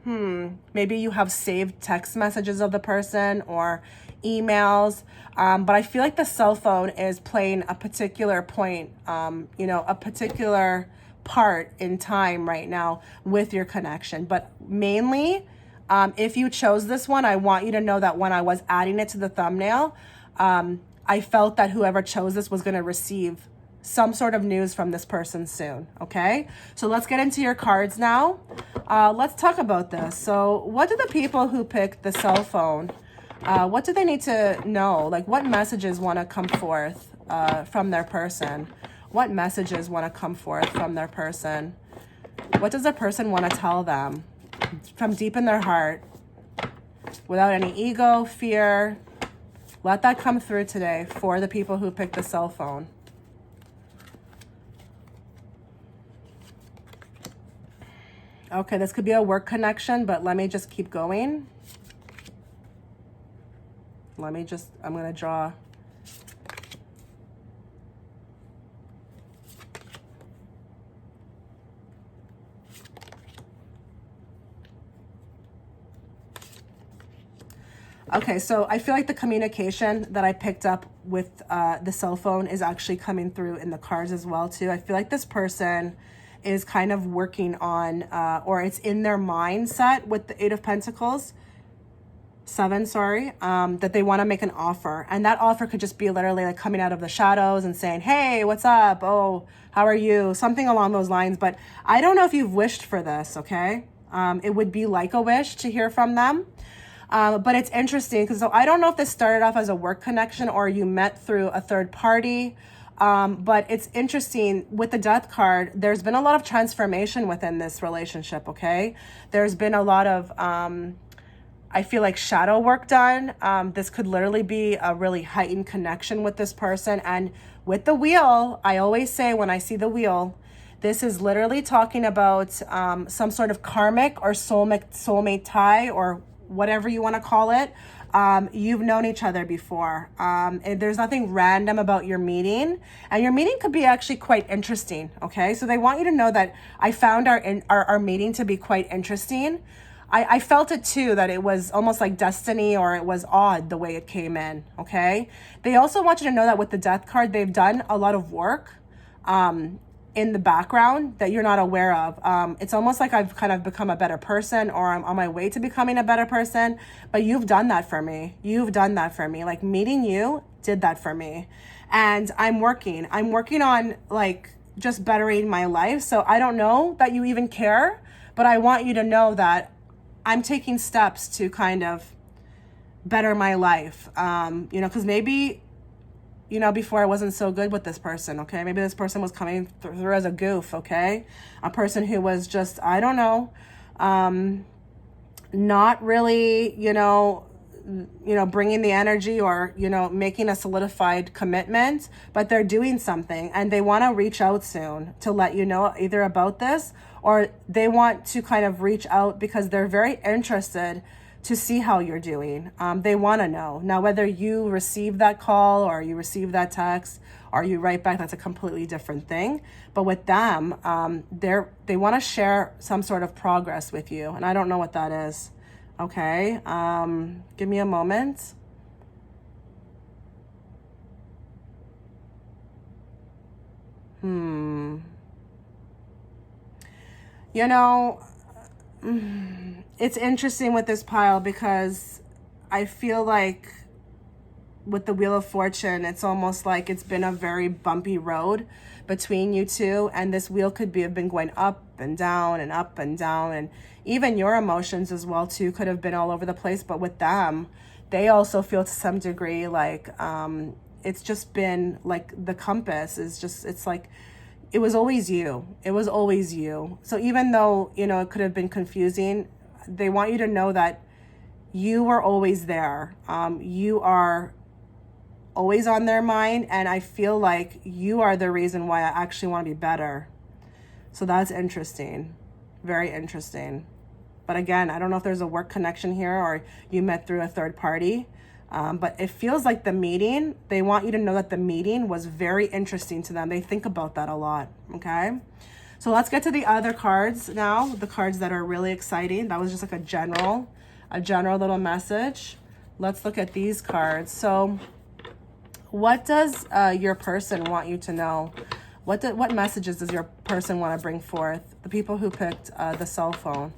maybe you have saved text messages of the person or emails. But I feel like the cell phone is playing a particular point, a particular part in time right now with your connection. But mainly, if you chose this one, I want you to know that when I was adding it to the thumbnail, I felt that whoever chose this was going to receive some sort of news from this person soon. Okay, so let's get into your cards now. Let's talk about this. So what do the people who picked the cell phone, what do they need to know? Like, what messages want to come forth from their person? What messages want to come forth from their person? What does the person want to tell them from deep in their heart, without any ego, fear? Let that come through today for the people who picked the cell phone. Okay, this could be a work connection, but let me just keep going. I'm going to draw. Okay, so I feel like the communication that I picked up with the cell phone is actually coming through in the cards as well too. I feel like this person is kind of working on, or it's in their mindset with the Eight of Pentacles, that they want to make an offer. And that offer could just be literally like coming out of the shadows and saying, hey, what's up? Oh, how are you? Something along those lines. But I don't know if you've wished for this, okay? It would be like a wish to hear from them. But it's interesting because so I don't know if this started off as a work connection or you met through a third party. But it's interesting with the death card, there's been a lot of transformation within this relationship, okay? There's been a lot of, I feel like shadow work done. This could literally be a really heightened connection with this person. And with the wheel, I always say when I see the wheel, this is literally talking about some sort of karmic or soulmate tie or whatever you want to call it. You've known each other before. And there's nothing random about your meeting. And your meeting could be actually quite interesting, okay? So they want you to know that I found our meeting to be quite interesting. I felt it too, that it was almost like destiny or it was odd the way it came in, okay? They also want you to know that with the death card, they've done a lot of work in the background that you're not aware of. It's almost like I've kind of become a better person or I'm on my way to becoming a better person, but you've done that for me. You've done that for me. Like meeting you did that for me. And I'm working on like just bettering my life. So I don't know that you even care, but I want you to know that I'm taking steps to kind of better my life. Because maybe, before I wasn't so good with this person, okay? Maybe this person was coming through as a goof, okay? A person who was just, I don't know, not really, bringing the energy or, making a solidified commitment, but they're doing something and they want to reach out soon to let you know either about this or they want to kind of reach out because they're very interested to see how you're doing. They want to know. Now, whether you receive that call or you receive that text or you write back, that's a completely different thing. But with them, they want to share some sort of progress with you. And I don't know what that is. Okay. Give me a moment. It's interesting with this pile because I feel like with the Wheel of Fortune, it's almost like it's been a very bumpy road between you two. And this wheel could have been going up and down and up and down. And even your emotions as well, too, could have been all over the place. But with them, they also feel to some degree like it's just been like the compass is just, it's like, it was always you. It was always you. So even though, it could have been confusing, they want you to know that you were always there. You are always on their mind. And I feel like you are the reason why I actually want to be better. So that's interesting. Very interesting. But again, I don't know if there's a work connection here or you met through a third party. But it feels like the meeting, they want you to know that the meeting was very interesting to them. They think about that a lot, okay? So let's get to the other cards now, the cards that are really exciting. That was just like a general little message. Let's look at these cards. So what does your person want you to know? What messages does your person want to bring forth? The people who picked the cell phone.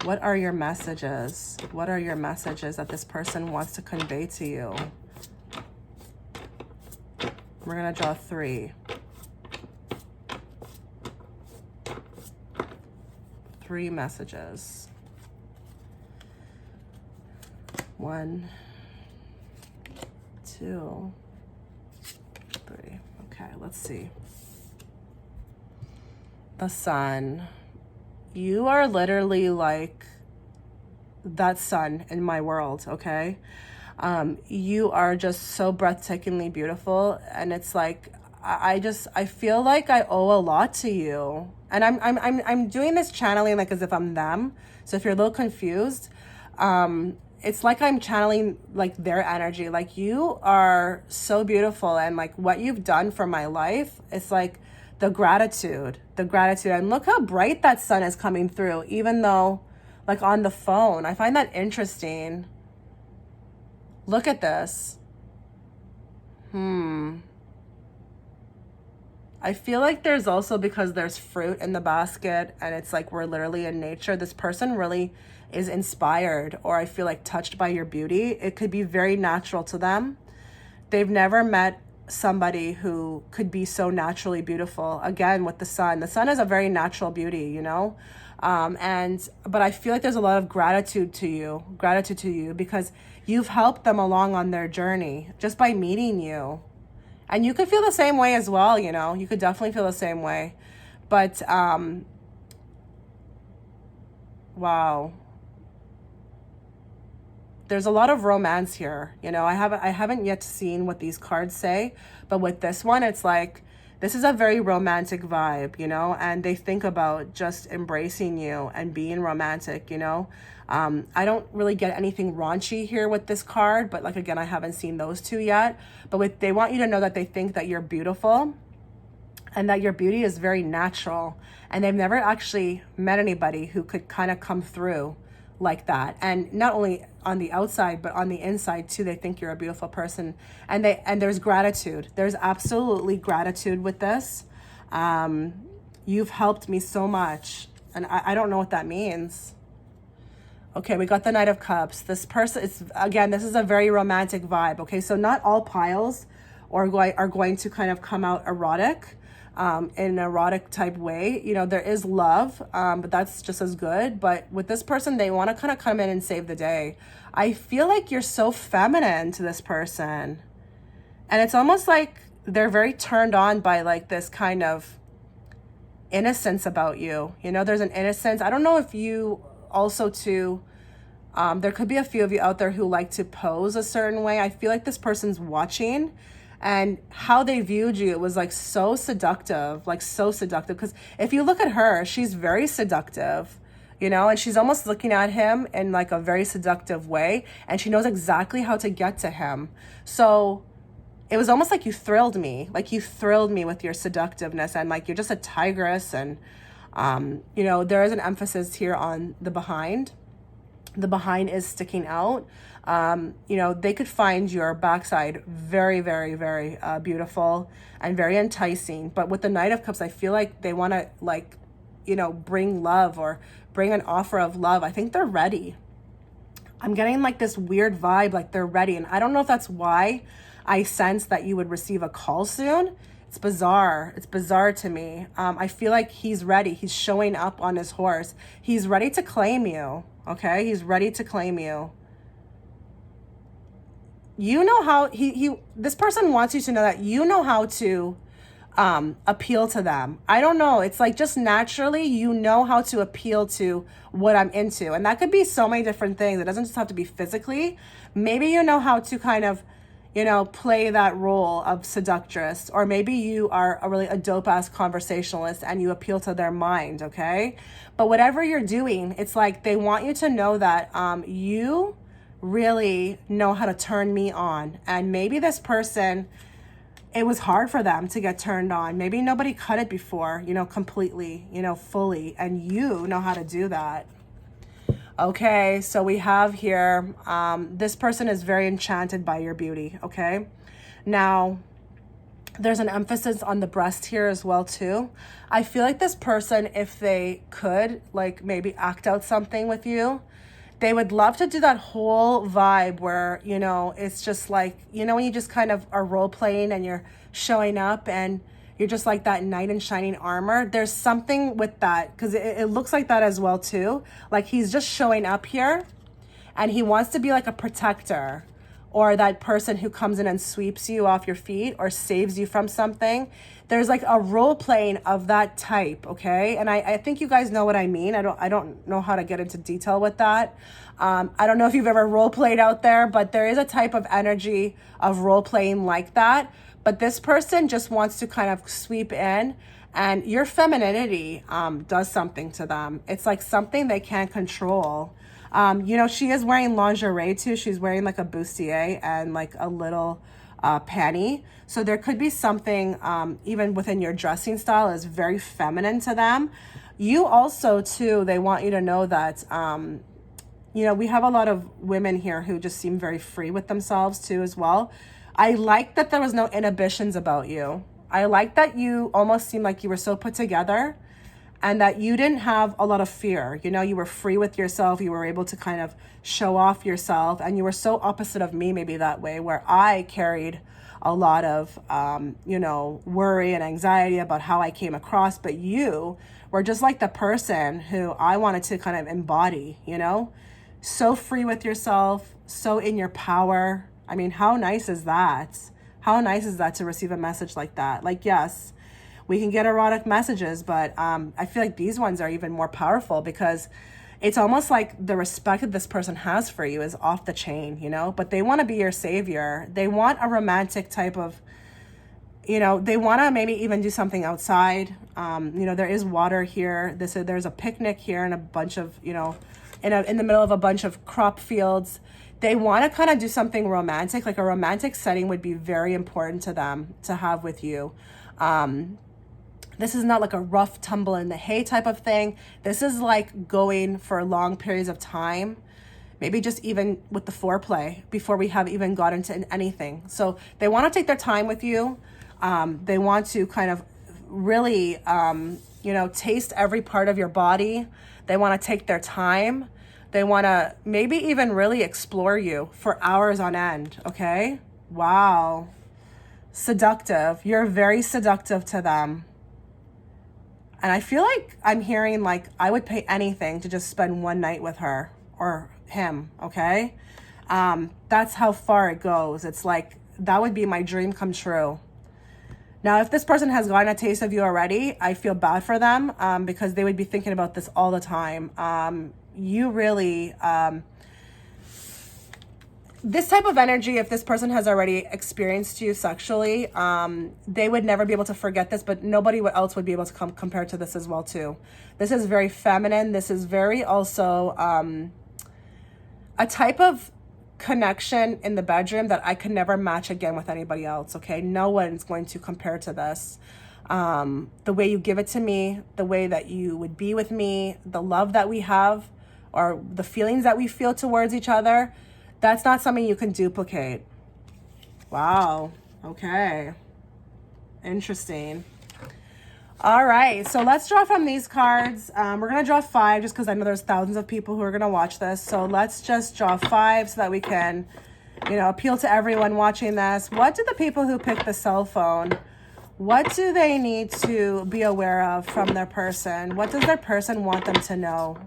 What are your messages? What are your messages that this person wants to convey to you? We're going to draw 3. 3 messages. 1, 2, 3. Okay, let's see. The Sun. You are literally like that sun in my world, okay? You are just so breathtakingly beautiful, and it's like I feel like I owe a lot to you, and I'm doing this channeling like as if I'm them. So if you're a little confused, it's like I'm channeling like their energy. Like you are so beautiful, and like what you've done for my life, it's like the gratitude, and look how bright that sun is coming through, even though like on the phone, I find that interesting. Look at this. I feel like there's also, because there's fruit in the basket and it's like we're literally in nature, this person really is inspired, or I feel like touched by your beauty. It could be very natural to them. They've never met somebody who could be so naturally beautiful. Again, with the sun is a very natural beauty, you know. But I feel like there's a lot of gratitude to you because you've helped them along on their journey just by meeting you. And you could feel the same way as well, you know. You could definitely feel the same way. But wow. There's a lot of romance here, you know. I haven't yet seen what these cards say, but with this one, it's like this is a very romantic vibe, you know, and they think about just embracing you and being romantic, you know. I don't really get anything raunchy here with this card, but like, again, I haven't seen those two yet. But they want you to know that they think that you're beautiful and that your beauty is very natural. And they've never actually met anybody who could kind of come through like that. And not only on the outside, but on the inside too, they think you're a beautiful person. And there's gratitude. There's absolutely gratitude with this. You've helped me so much. And I don't know what that means. Okay, we got the Knight of Cups. This person, this is a very romantic vibe. Okay, so not all piles are going to kind of come out erotic, in an erotic type way. You know, there is love, but that's just as good. But with this person, they want to kind of come in and save the day. I feel like you're so feminine to this person. And it's almost like they're very turned on by like this kind of innocence about you. You know, there's an innocence. I don't know if you also too, there could be a few of you out there who like to pose a certain way. I feel like this person's watching, and how they viewed you, it was like so seductive, because if you look at her, she's very seductive, you know, and she's almost looking at him in like a very seductive way, and she knows exactly how to get to him. So it was almost like you thrilled me with your seductiveness, and like you're just a tigress. And you know, there is an emphasis here on the behind. The behind is sticking out. You know, they could find your backside very, very, very beautiful and very enticing. But with the Knight of Cups, I feel like they want to, like, you know, bring love or bring an offer of love. I think they're ready. I'm getting like this weird vibe, like they're ready. And I don't know if that's why I sense that you would receive a call soon. It's bizarre. It's bizarre to me. I feel like he's ready. He's showing up on his horse. He's ready to claim you. Okay? He's ready to claim you. You know how this person wants you to know that you know how to appeal to them. I don't know. It's like just naturally, you know how to appeal to what I'm into. And that could be so many different things. It doesn't just have to be physically. Maybe you know how to kind of, you know, play that role of seductress, or maybe you are a dope ass conversationalist and you appeal to their mind. Okay. But whatever you're doing, it's like they want you to know that you really know how to turn me on. And maybe this person, it was hard for them to get turned on. Maybe nobody cut it before, you know, completely, you know, fully. And you know how to do that. Okay, so we have here, this person is very enchanted by your beauty, okay? Now, there's an emphasis on the breast here as well, too. I feel like this person, if they could, like, maybe act out something with you, they would love to do that whole vibe where, you know, it's just like, you know, when you just kind of are role-playing and you're showing up and you're just like that knight in shining armor. There's something with that, because it looks like that as well too. Like he's just showing up here and he wants to be like a protector, or that person who comes in and sweeps you off your feet or saves you from something. There's like a role playing of that type, okay? And I think you guys know what I mean. I don't know how to get into detail with that. I don't know if you've ever role played out there, but there is a type of energy of role playing like that. But this person just wants to kind of sweep in, and your femininity does something to them. It's like something they can't control. You know, she is wearing lingerie too. She's wearing like a bustier and like a little panty. So there could be something even within your dressing style is very feminine to them. You also too, they want you to know that, you know, we have a lot of women here who just seem very free with themselves too as well. I like that there was no inhibitions about you. I like that you almost seemed like you were so put together and that you didn't have a lot of fear. You know, you were free with yourself. You were able to kind of show off yourself, and you were so opposite of me maybe that way, where I carried a lot of, worry and anxiety about how I came across. But you were just like the person who I wanted to kind of embody, so free with yourself, so in your power. I mean, how nice is that? How nice is that to receive a message like that? Like, yes, we can get erotic messages, but I feel like these ones are even more powerful because it's almost like the respect that this person has for you is off the chain, but they want to be your savior. They want a romantic type of, they want to maybe even do something outside. There is water here. There's a picnic here and a bunch of, in the middle of a bunch of crop fields. They want to kind of do something romantic, like a romantic setting would be very important to them to have with you. This is not like a rough tumble in the hay type of thing. This is like going for long periods of time, maybe just even with the foreplay before we have even got into anything. So they want to take their time with you. They want to kind of really, taste every part of your body. They want to take their time. They want to maybe even really explore you for hours on end. Okay. Wow. Seductive. You're very seductive to them. And I feel like I'm hearing like I would pay anything to just spend one night with her or him, okay? That's how far it goes. It's like that would be my dream come true. Now, if this person has gotten a taste of you already, I feel bad for them because they would be thinking about this all the time. You really... this type of energy, if this person has already experienced you sexually, they would never be able to forget this, but nobody else would be able to compare to this as well too. This is very feminine. This is very also a type of connection in the bedroom that I could never match again with anybody else, okay? No one's going to compare to this. The way you give it to me, the way that you would be with me, the love that we have, or the feelings that we feel towards each other, that's not something you can duplicate. Wow. Okay. Interesting. All right. So let's draw from these cards. We're going to draw 5 just because I know there's thousands of people who are going to watch this. So let's just draw 5 so that we can, appeal to everyone watching this. What do the people who pick the cell phone, what do they need to be aware of from their person? What does their person want them to know?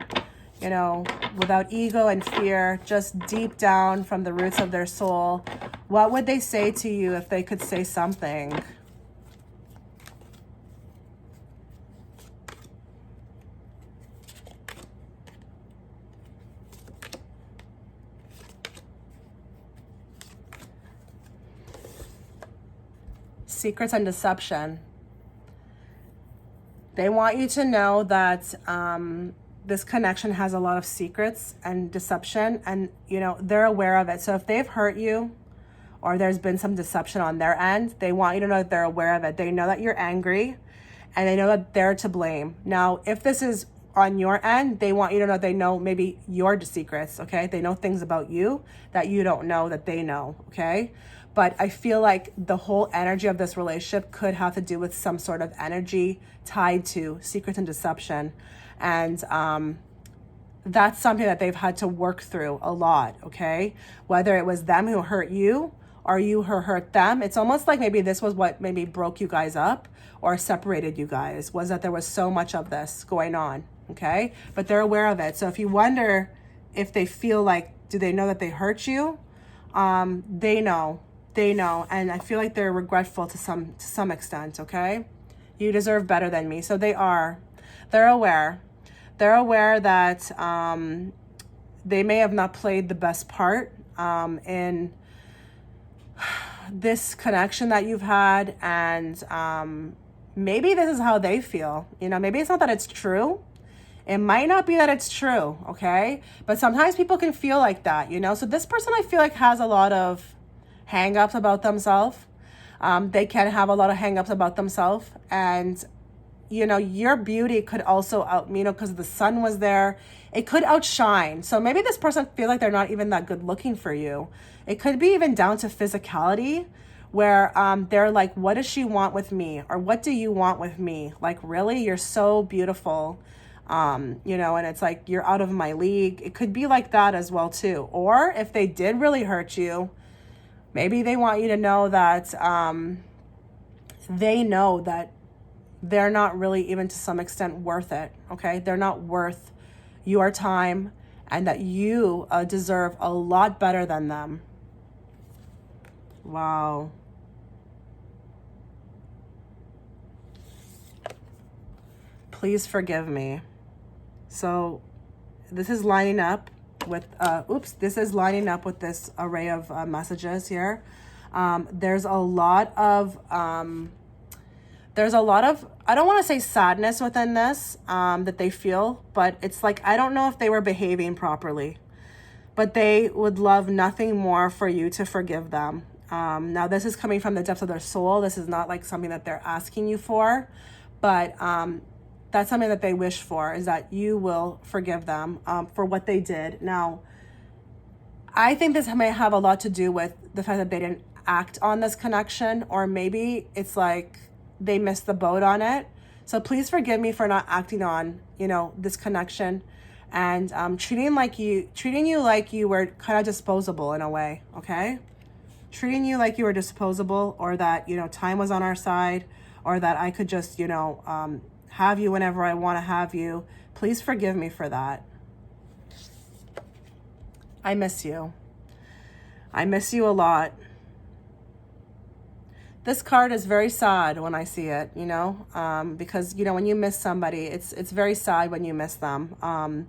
Without ego and fear, just deep down from the roots of their soul, what would they say to you if they could say something? Secrets and deception. They want you to know that this connection has a lot of secrets and deception, and they're aware of it. So if they've hurt you or there's been some deception on their end, they want you to know that they're aware of it. They know that you're angry and they know that they're to blame. Now, if this is on your end, they want you to know they know maybe your secrets, okay? They know things about you that you don't know that they know, okay? But I feel like the whole energy of this relationship could have to do with some sort of energy tied to secrets and deception. And that's something that they've had to work through a lot, okay? Whether it was them who hurt you or you who hurt them, it's almost like maybe this was what maybe broke you guys up or separated you guys, was that there was so much of this going on, okay? But they're aware of it. So if you wonder if they feel like, do they know that they hurt you? They know. And I feel like they're regretful to some extent, okay? You deserve better than me. So they are. They're aware. They're aware that they may have not played the best part in this connection that you've had. And maybe this is how they feel. Maybe it's not that it's true. It might not be that it's true, okay? But sometimes people can feel like that, So this person, I feel like, has a lot of hang-ups about themselves. They can have a lot of hang-ups about themselves. And your beauty could also because the sun was there, it could outshine. So maybe this person feel like they're not even that good looking for you. It could be even down to physicality, where they're like, what does she want with me? Or what do you want with me? Like, really? You're so beautiful. And it's like, you're out of my league. It could be like that as well too. Or if they did really hurt you, Maybe they want you to know that they know that they're not really even to some extent worth it, okay? They're not worth your time, and that you deserve a lot better than them. Wow. Please forgive me. So this is lining up with, this is lining up with this array of messages here. There's a lot of, I don't want to say sadness within this, that they feel, but it's like, I don't know if they were behaving properly, but they would love nothing more for you to forgive them. Now this is coming from the depths of their soul. This is not like something that they're asking you for, but, that's something that they wish for, is that you will forgive them for what they did. Now, I think this may have a lot to do with the fact that they didn't act on this connection, or maybe it's like they missed the boat on it. So please forgive me for not acting on, this connection, and treating you like you were kind of disposable in a way, okay? Treating you like you were disposable, or that, time was on our side, or that I could just, have you whenever I want to have you. Please forgive me for that. I miss you. I miss you a lot. This card is very sad when I see it, because, when you miss somebody, it's very sad when you miss them.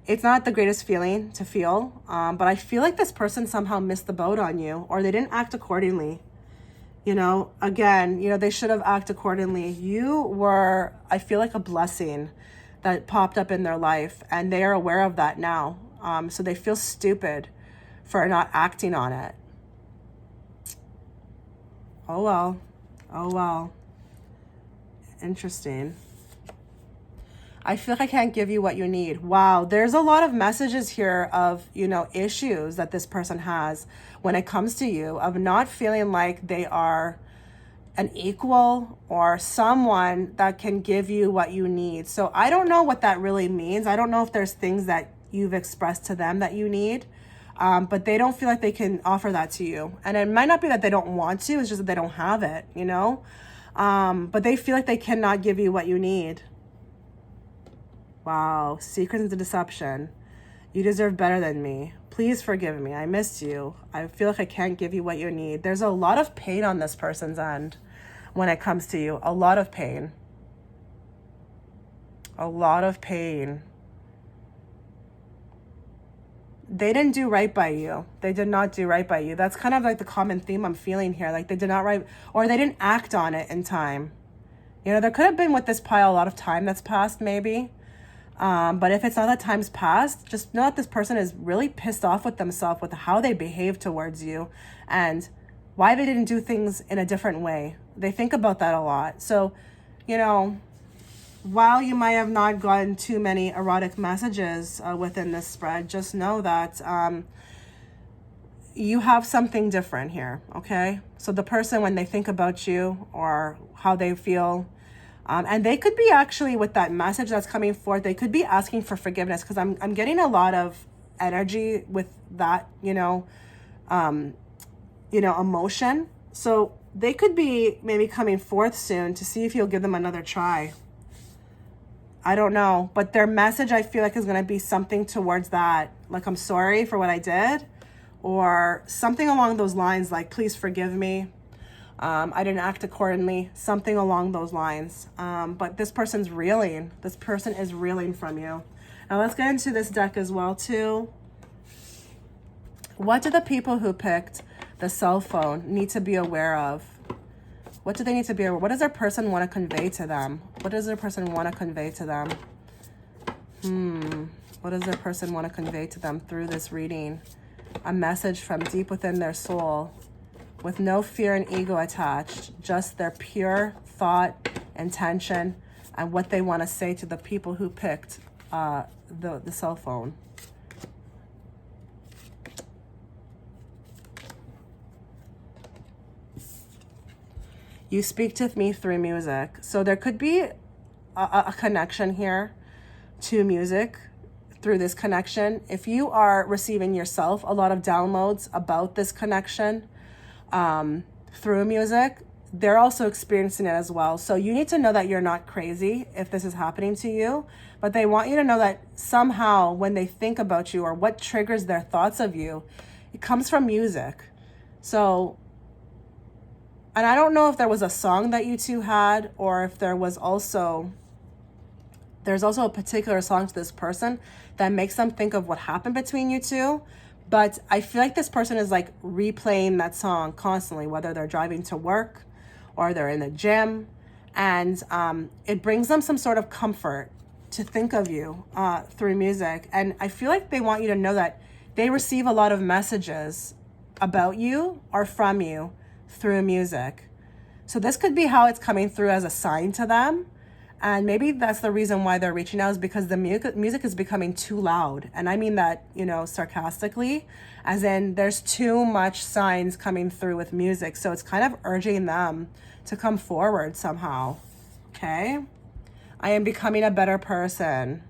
It's not the greatest feeling to feel, but I feel like this person somehow missed the boat on you, or they didn't act accordingly. Again, they should have acted accordingly. You were, I feel like, a blessing that popped up in their life, and they are aware of that now. So they feel stupid for not acting on it. Oh, well. Oh, well. Interesting. I feel like I can't give you what you need. Wow, there's a lot of messages here of, issues that this person has when it comes to you, of not feeling like they are an equal or someone that can give you what you need. So I don't know what that really means. I don't know if there's things that you've expressed to them that you need, but they don't feel like they can offer that to you. And it might not be that they don't want to, it's just that they don't have it, but they feel like they cannot give you what you need. Wow, secrets into deception. You deserve better than me. Please forgive me. I missed you. I feel like I can't give you what you need. There's a lot of pain on this person's end when it comes to you. A lot of pain. A lot of pain. They didn't do right by you. They did not do right by you. That's kind of like the common theme I'm feeling here. Like they did not right, or they didn't act on it in time. There could have been with this pile a lot of time that's passed maybe. But if it's not that time's passed, just know that this person is really pissed off with themselves, with how they behave towards you, and why they didn't do things in a different way. They think about that a lot. So, while you might have not gotten too many erotic messages within this spread, just know that you have something different here, okay? So the person, when they think about you or how they feel, and they could be actually, with that message that's coming forth, they could be asking for forgiveness, because I'm getting a lot of energy with that, emotion. So they could be maybe coming forth soon to see if you'll give them another try. I don't know, but their message, I feel like, is going to be something towards that. Like, I'm sorry for what I did, or something along those lines, like, please forgive me. I didn't act accordingly, something along those lines. But this person's reeling. This person is reeling from you. Now let's get into this deck as well too. What do the people who picked the cell phone need to be aware of? What do they need to be aware? What does their person want to convey to them? What does their person want to convey to them? What does their person want to convey to them through this reading? A message from deep within their soul, with no fear and ego attached, just their pure thought, intention, and what they want to say to the people who picked the cell phone. You speak to me through music. So there could be a connection here to music through this connection. If you are receiving yourself a lot of downloads about this connection, through music, they're also experiencing it as well. So you need to know that you're not crazy if this is happening to you, but they want you to know that somehow when they think about you or what triggers their thoughts of you, it comes from music. So, and I don't know if there was a song that you two had, or if there's also a particular song to this person that makes them think of what happened between you two. But I feel like this person is like replaying that song constantly, whether they're driving to work or they're in the gym. And it brings them some sort of comfort to think of you through music. And I feel like they want you to know that they receive a lot of messages about you or from you through music. So this could be how it's coming through as a sign to them. And maybe that's the reason why they're reaching out, is because the music is becoming too loud. And I mean that, sarcastically, as in there's too much signs coming through with music. So it's kind of urging them to come forward somehow. Okay? I am becoming a better person.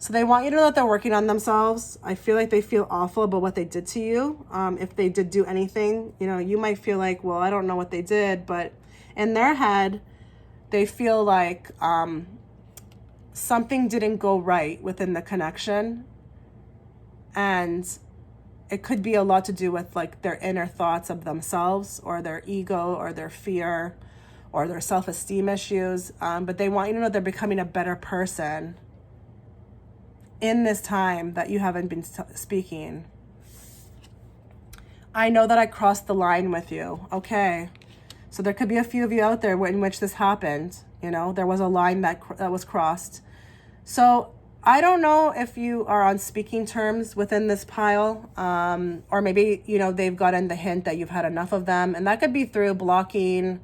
So they want you to know that they're working on themselves. I feel like they feel awful about what they did to you. If they did do anything, you might feel like, well, I don't know what they did. But in their head, they feel like something didn't go right within the connection. And it could be a lot to do with like their inner thoughts of themselves, or their ego, or their fear, or their self-esteem issues. But they want you to know they're becoming a better person in this time that you haven't been speaking. I know that I crossed the line with you. Okay. So there could be a few of you out there in which this happened. There was a line that was crossed. So I don't know if you are on speaking terms within this pile, or maybe, they've gotten the hint that you've had enough of them. And that could be through blocking,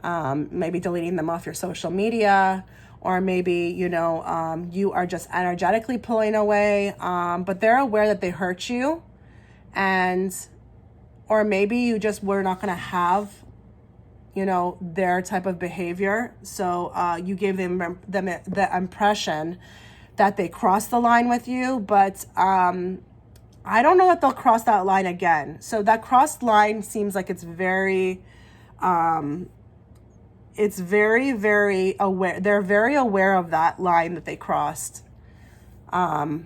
maybe deleting them off your social media, or maybe, you are just energetically pulling away. But they're aware that they hurt you, or maybe you just were not going to have their type of behavior. So you gave them the impression that they crossed the line with you, but I don't know that they'll cross that line again. So that crossed line seems like it's very very aware. They're very aware of that line that they crossed. I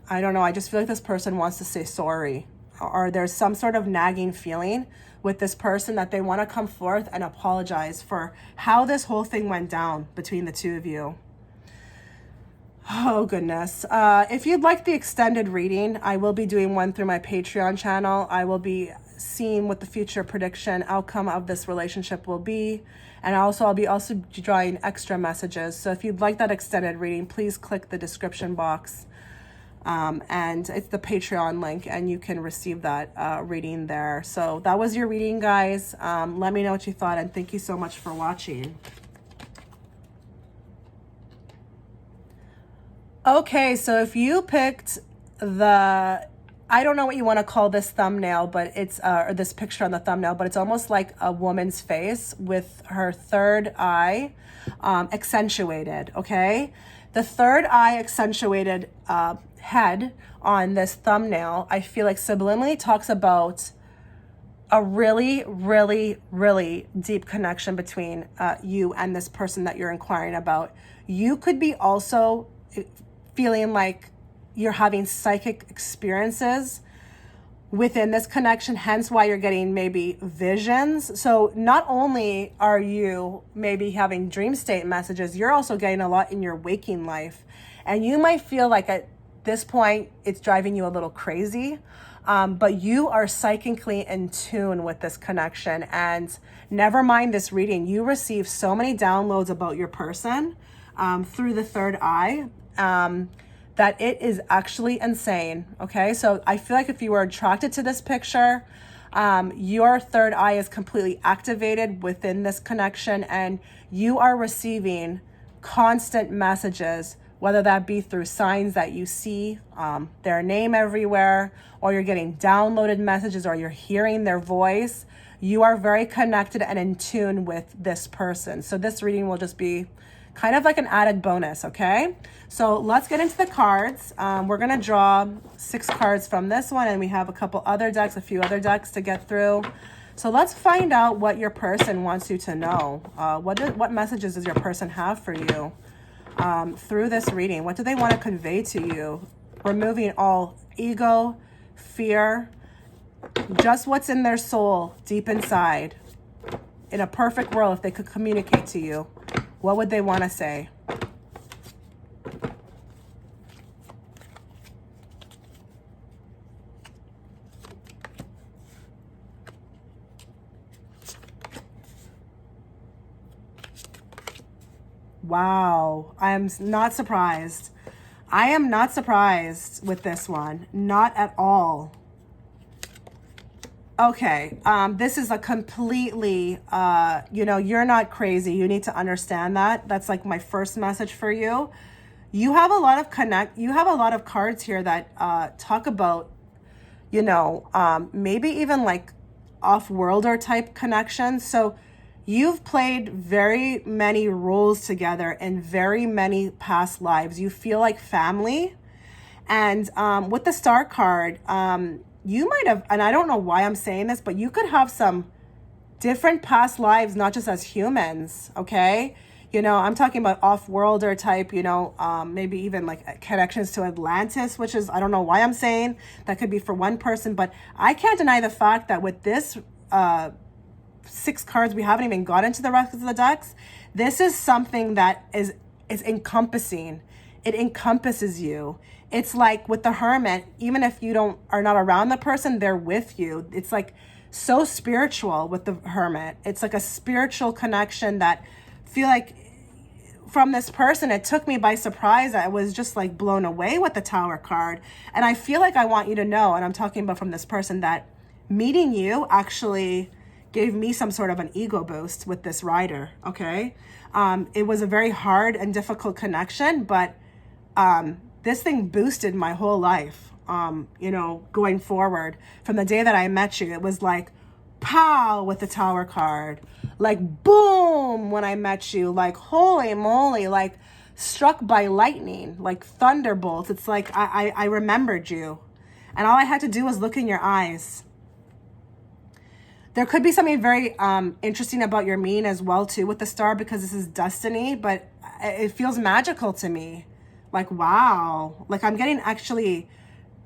don't know. I just feel like this person wants to say sorry, or there's some sort of nagging feeling with this person that they want to come forth and apologize for how this whole thing went down between the two of you. Oh, goodness. If you'd like the extended reading, I will be doing one through my Patreon channel. I will be seeing what the future prediction outcome of this relationship will be. And I'll be drawing extra messages. So if you'd like that extended reading, please click the description box. And it's the Patreon link, and you can receive that reading there. So that was your reading, guys. Let me know what you thought, and thank you so much for watching. Okay, so if you picked I don't know what you want to call this thumbnail, but it's or this picture on the thumbnail, but it's almost like a woman's face with her third eye accentuated. Okay, the third eye accentuated head on this thumbnail, I feel like subliminally talks about a really, really, really deep connection between you and this person that you're inquiring about. You could be also feeling like you're having psychic experiences within this connection, hence why you're getting maybe visions. So not only are you maybe having dream state messages, you're also getting a lot in your waking life. And you might feel like at this point, it's driving you a little crazy, but you are psychically in tune with this connection. And never mind this reading, you receive so many downloads about your person through the third eye that it is actually insane. Okay, so I feel like if you were attracted to this picture, your third eye is completely activated within this connection, and you are receiving constant messages, whether that be through signs that you see their name everywhere, or you're getting downloaded messages, or you're hearing their voice. You are very connected and in tune with this person. So this reading will just be kind of like an added bonus, okay? So let's get into the cards. We're going to draw 6 cards from this one, and we have a couple other decks, a few other decks to get through. So let's find out what your person wants you to know. What messages does your person have for you through this reading? What do they want to convey to you? Removing all ego, fear, just what's in their soul deep inside. In a perfect world, if they could communicate to you, what would they want to say? Wow, I am not surprised. I am not surprised with this one. Not at all. Okay, this is a completely, you're not crazy. You need to understand that. That's like my first message for you. You have a lot of cards here that talk about, maybe even like off-worlder type connections. So you've played very many roles together in very many past lives. You feel like family. And with the Star card, you might have, and I don't know why I'm saying this, but you could have some different past lives, not just as humans, okay? I'm talking about off-worlder type, maybe even like connections to Atlantis, which is, I don't know why I'm saying that could be for one person, but I can't deny the fact that with this 6 cards, we haven't even got into the rest of the decks. This is something that is encompassing. It encompasses you. It's like with the Hermit, even if you are not around the person, they're with you. It's like so spiritual with the Hermit. It's like a spiritual connection that feel like from this person, it took me by surprise. I was just like blown away with the Tower card. And I feel like I want you to know, and I'm talking about from this person, that meeting you actually gave me some sort of an ego boost with this rider, okay? It was a very hard and difficult connection, but this thing boosted my whole life, going forward. From the day that I met you, it was like, pow, with the Tower card. Like, boom, when I met you. Like, holy moly, like, struck by lightning, like thunderbolts. It's like, I remembered you. And all I had to do was look in your eyes. There could be something very interesting about your meaning as well, too, with the Star, because this is destiny, but it feels magical to me. Like, wow. Like, I'm getting actually,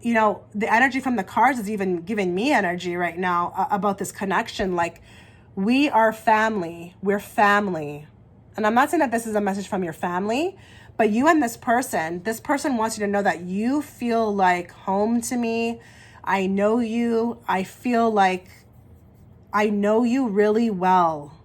the energy from the cards is even giving me energy right now about this connection. Like, we are family. We're family. And I'm not saying that this is a message from your family, but you and this person wants you to know that you feel like home to me. I know you. I feel like I know you really well.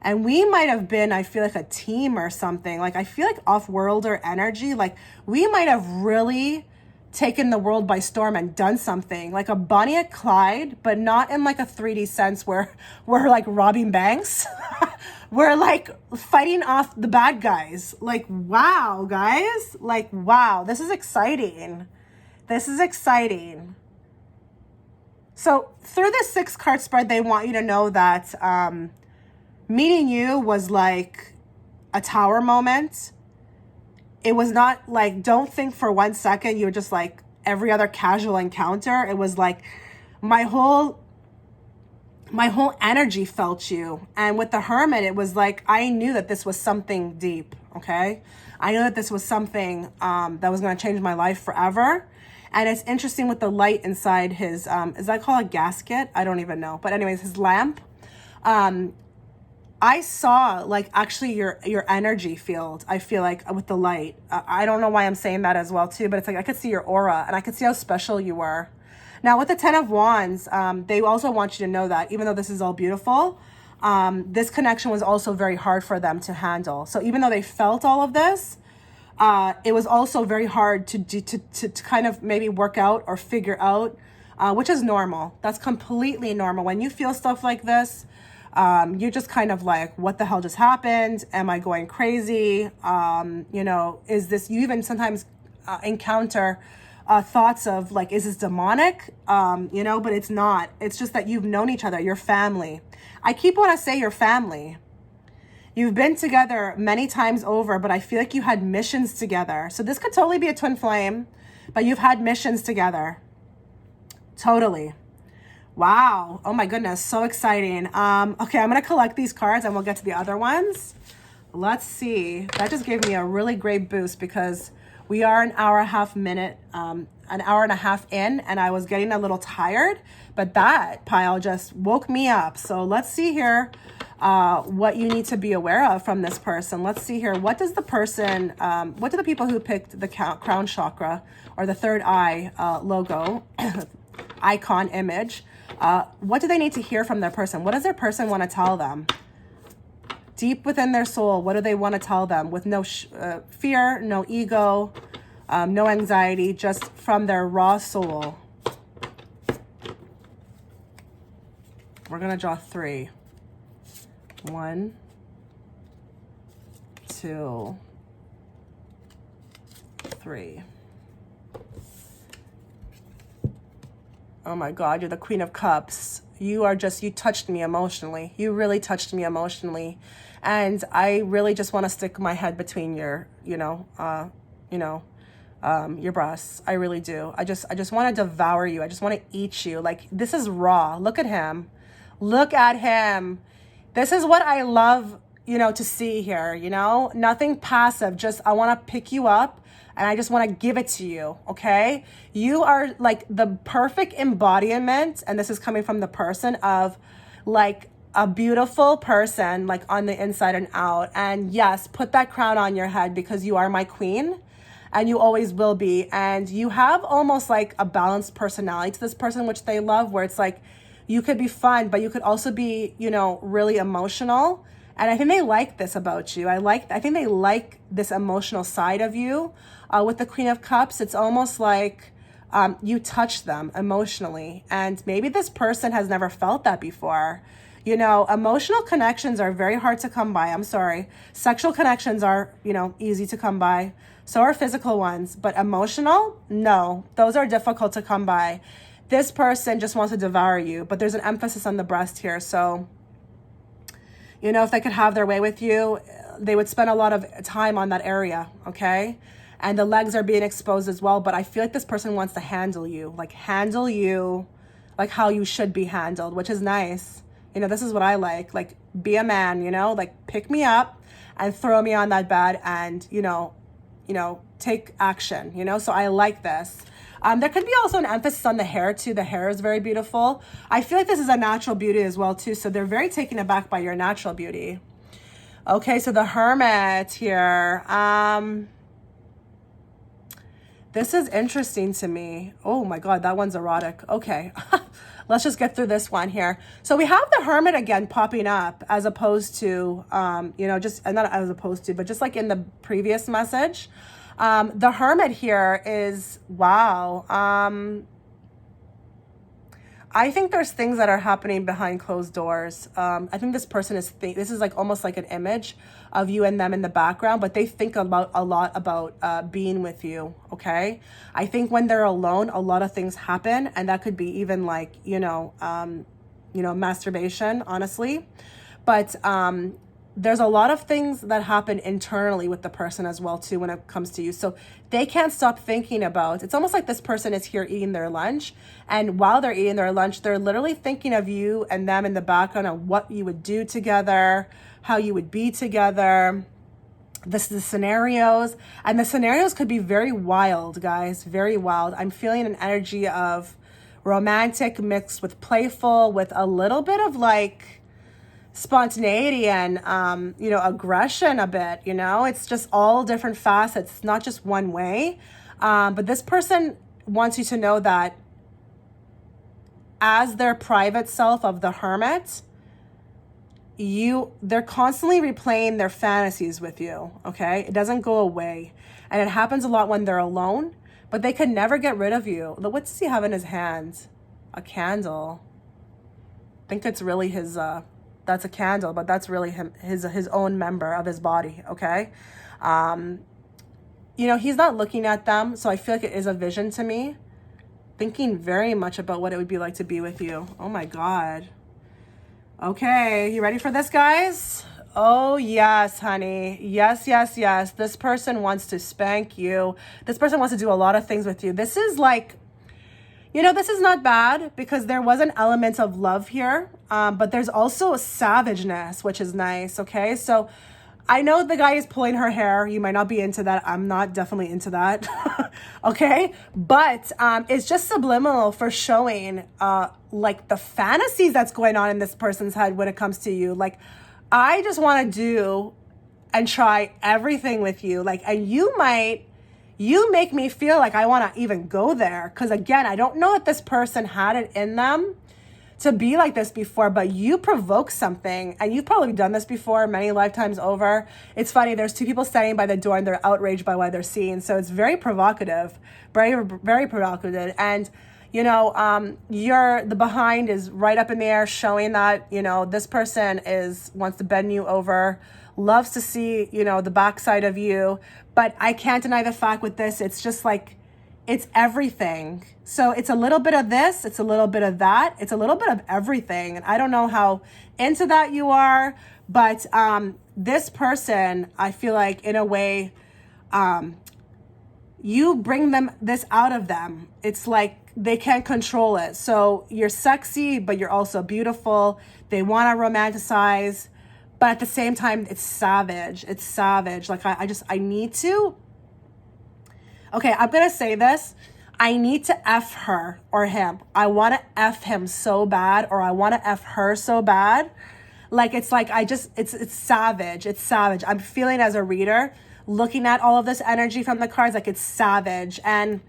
And we might have been, I feel like, a team or something. Like, I feel like off-worlder energy. Like, we might have really taken the world by storm and done something. Like a Bonnie and Clyde, but not in like a 3D sense where we're like robbing banks. We're like fighting off the bad guys. Like, wow, guys. Like, wow, this is exciting. This is exciting. So through this 6 card spread, they want you to know that meeting you was like a Tower moment. It was not like, don't think for 1 second you were just like every other casual encounter. It was like my whole energy felt you. And with the Hermit, it was like, I knew that this was something deep, okay? I knew that this was something that was going to change my life forever. And it's interesting with the light inside his, is that called a gasket? I don't even know. But anyways, his lamp. I saw like actually your energy field. I feel like with the light. I don't know why I'm saying that as well too, but it's like I could see your aura and I could see how special you were. Now with the 10 of Wands, they also want you to know that even though this is all beautiful, this connection was also very hard for them to handle. So even though they felt all of this, it was also very hard to kind of maybe work out or figure out, which is normal. That's completely normal. When you feel stuff like this, you're just kind of like, what the hell just happened? Am I going crazy? Is this, you even sometimes encounter thoughts of like, is this demonic? But it's not. It's just that you've known each other. You're family. I keep want to say you're family. You've been together many times over, but I feel like you had missions together. So this could totally be a twin flame, but you've had missions together. Totally. Wow. Oh my goodness. So exciting. Okay, I'm going to collect these cards and we'll get to the other ones. Let's see. That just gave me a really great boost because we are an hour and a half in, and I was getting a little tired, but that pile just woke me up. So let's see here what you need to be aware of from this person. Let's see here. What does the person, what do the people who picked the crown chakra or the third eye logo, icon image, what do they need to hear from their person? What does their person want to tell them? Deep within their soul, what do they want to tell them with no fear, no ego, no anxiety, just from their raw soul? We're going to draw 3. 1, 2, 3. Oh my God, you're the Queen of Cups. You touched me emotionally. You really touched me emotionally. And I really just want to stick my head between your breasts. I really do. I just want to devour you. I just want to eat you. Like, this is raw. Look at him. Look at him. This is what I love, to see here, nothing passive. Just, I want to pick you up and I just want to give it to you. Okay. You are like the perfect embodiment. And this is coming from the person of like a beautiful person, like on the inside and out. And yes, put that crown on your head because you are my queen and you always will be. And you have almost like a balanced personality to this person, which they love, where it's like, you could be fun, but you could also be, really emotional. And I think they like this about you. I think they like this emotional side of you. With the Queen of Cups, it's almost like you touch them emotionally. And maybe this person has never felt that before. Emotional connections are very hard to come by. I'm sorry. Sexual connections are, easy to come by. So are physical ones. But emotional, no. Those are difficult to come by. This person just wants to devour you. But there's an emphasis on the breast here. So, if they could have their way with you, they would spend a lot of time on that area, okay? And the legs are being exposed as well. But I feel like this person wants to handle you like how you should be handled, which is nice. This is what I like. Like, be a man, like pick me up and throw me on that bed and, take action, so I like this. There could be also an emphasis on the hair too. The hair is very beautiful. I feel like this is a natural beauty as well too. So they're very taken aback by your natural beauty. Okay, so the Hermit here. This is interesting to me. Oh my God, that one's erotic. Okay, let's just get through this one here. So we have the Hermit again popping up as opposed to, just not as opposed to, but just like in the previous message. The Hermit here is, wow. I think there's things that are happening behind closed doors. I think this person this is like almost like an image of you and them in the background, but they think a lot about being with you. Okay. I think when they're alone, a lot of things happen, and that could be even like, masturbation, honestly. But, there's a lot of things that happen internally with the person as well too when it comes to you. So they can't stop thinking about, it's almost like this person is here eating their lunch, and while they're eating their lunch, they're literally thinking of you and them in the background and what you would do together, how you would be together. The scenarios, and the scenarios could be very wild, guys, very wild. I'm feeling an energy of romantic mixed with playful, with a little bit of like spontaneity and aggression a bit. It's just all different facets. It's not just one way. But this person wants you to know that as their private self of the Hermit, they're constantly replaying their fantasies with you. Okay, it doesn't go away, and it happens a lot when they're alone, but they can never get rid of you. What does he have in his hand? A candle. I think it's really his that's a candle, but that's really his own member of his body. Okay. He's not looking at them. So I feel like it is a vision to me, thinking very much about what it would be like to be with you. Oh my God. Okay. You ready for this, guys? Oh, yes, honey. Yes, yes, yes. This person wants to spank you. This person wants to do a lot of things with you. This is like, this is not bad because there was an element of love here, but there's also a savageness, which is nice, okay? So I know the guy is pulling her hair. You might not be into that. I'm not definitely into that, okay? But it's just subliminal for showing like the fantasies that's going on in this person's head when it comes to you. Like, I just want to do and try everything with you. Like, and you make me feel like I want to even go there. Because again, I don't know if this person had it in them to be like this before, but you provoke something, and you've probably done this before many lifetimes over. It's funny, there's two people standing by the door and they're outraged by what they're seeing. So it's very provocative, very, very provocative. And, the behind is right up in the air, showing that, this person wants to bend you over, loves to see, the backside of you. But I can't deny the fact with this, it's just like, it's everything. So it's a little bit of this, it's a little bit of that, it's a little bit of everything. And I don't know how into that you are, but this person, I feel like in a way, you bring this out of them. It's like they can't control it. So you're sexy, but you're also beautiful. They want to romanticize, but at the same time, it's savage. It's savage. Like I need to. Okay, I'm going to say this. I need to F her or him. I want to F him so bad, or I want to F her so bad. Like, it's like, it's savage. It's savage. I'm feeling as a reader, looking at all of this energy from the cards, like it's savage. And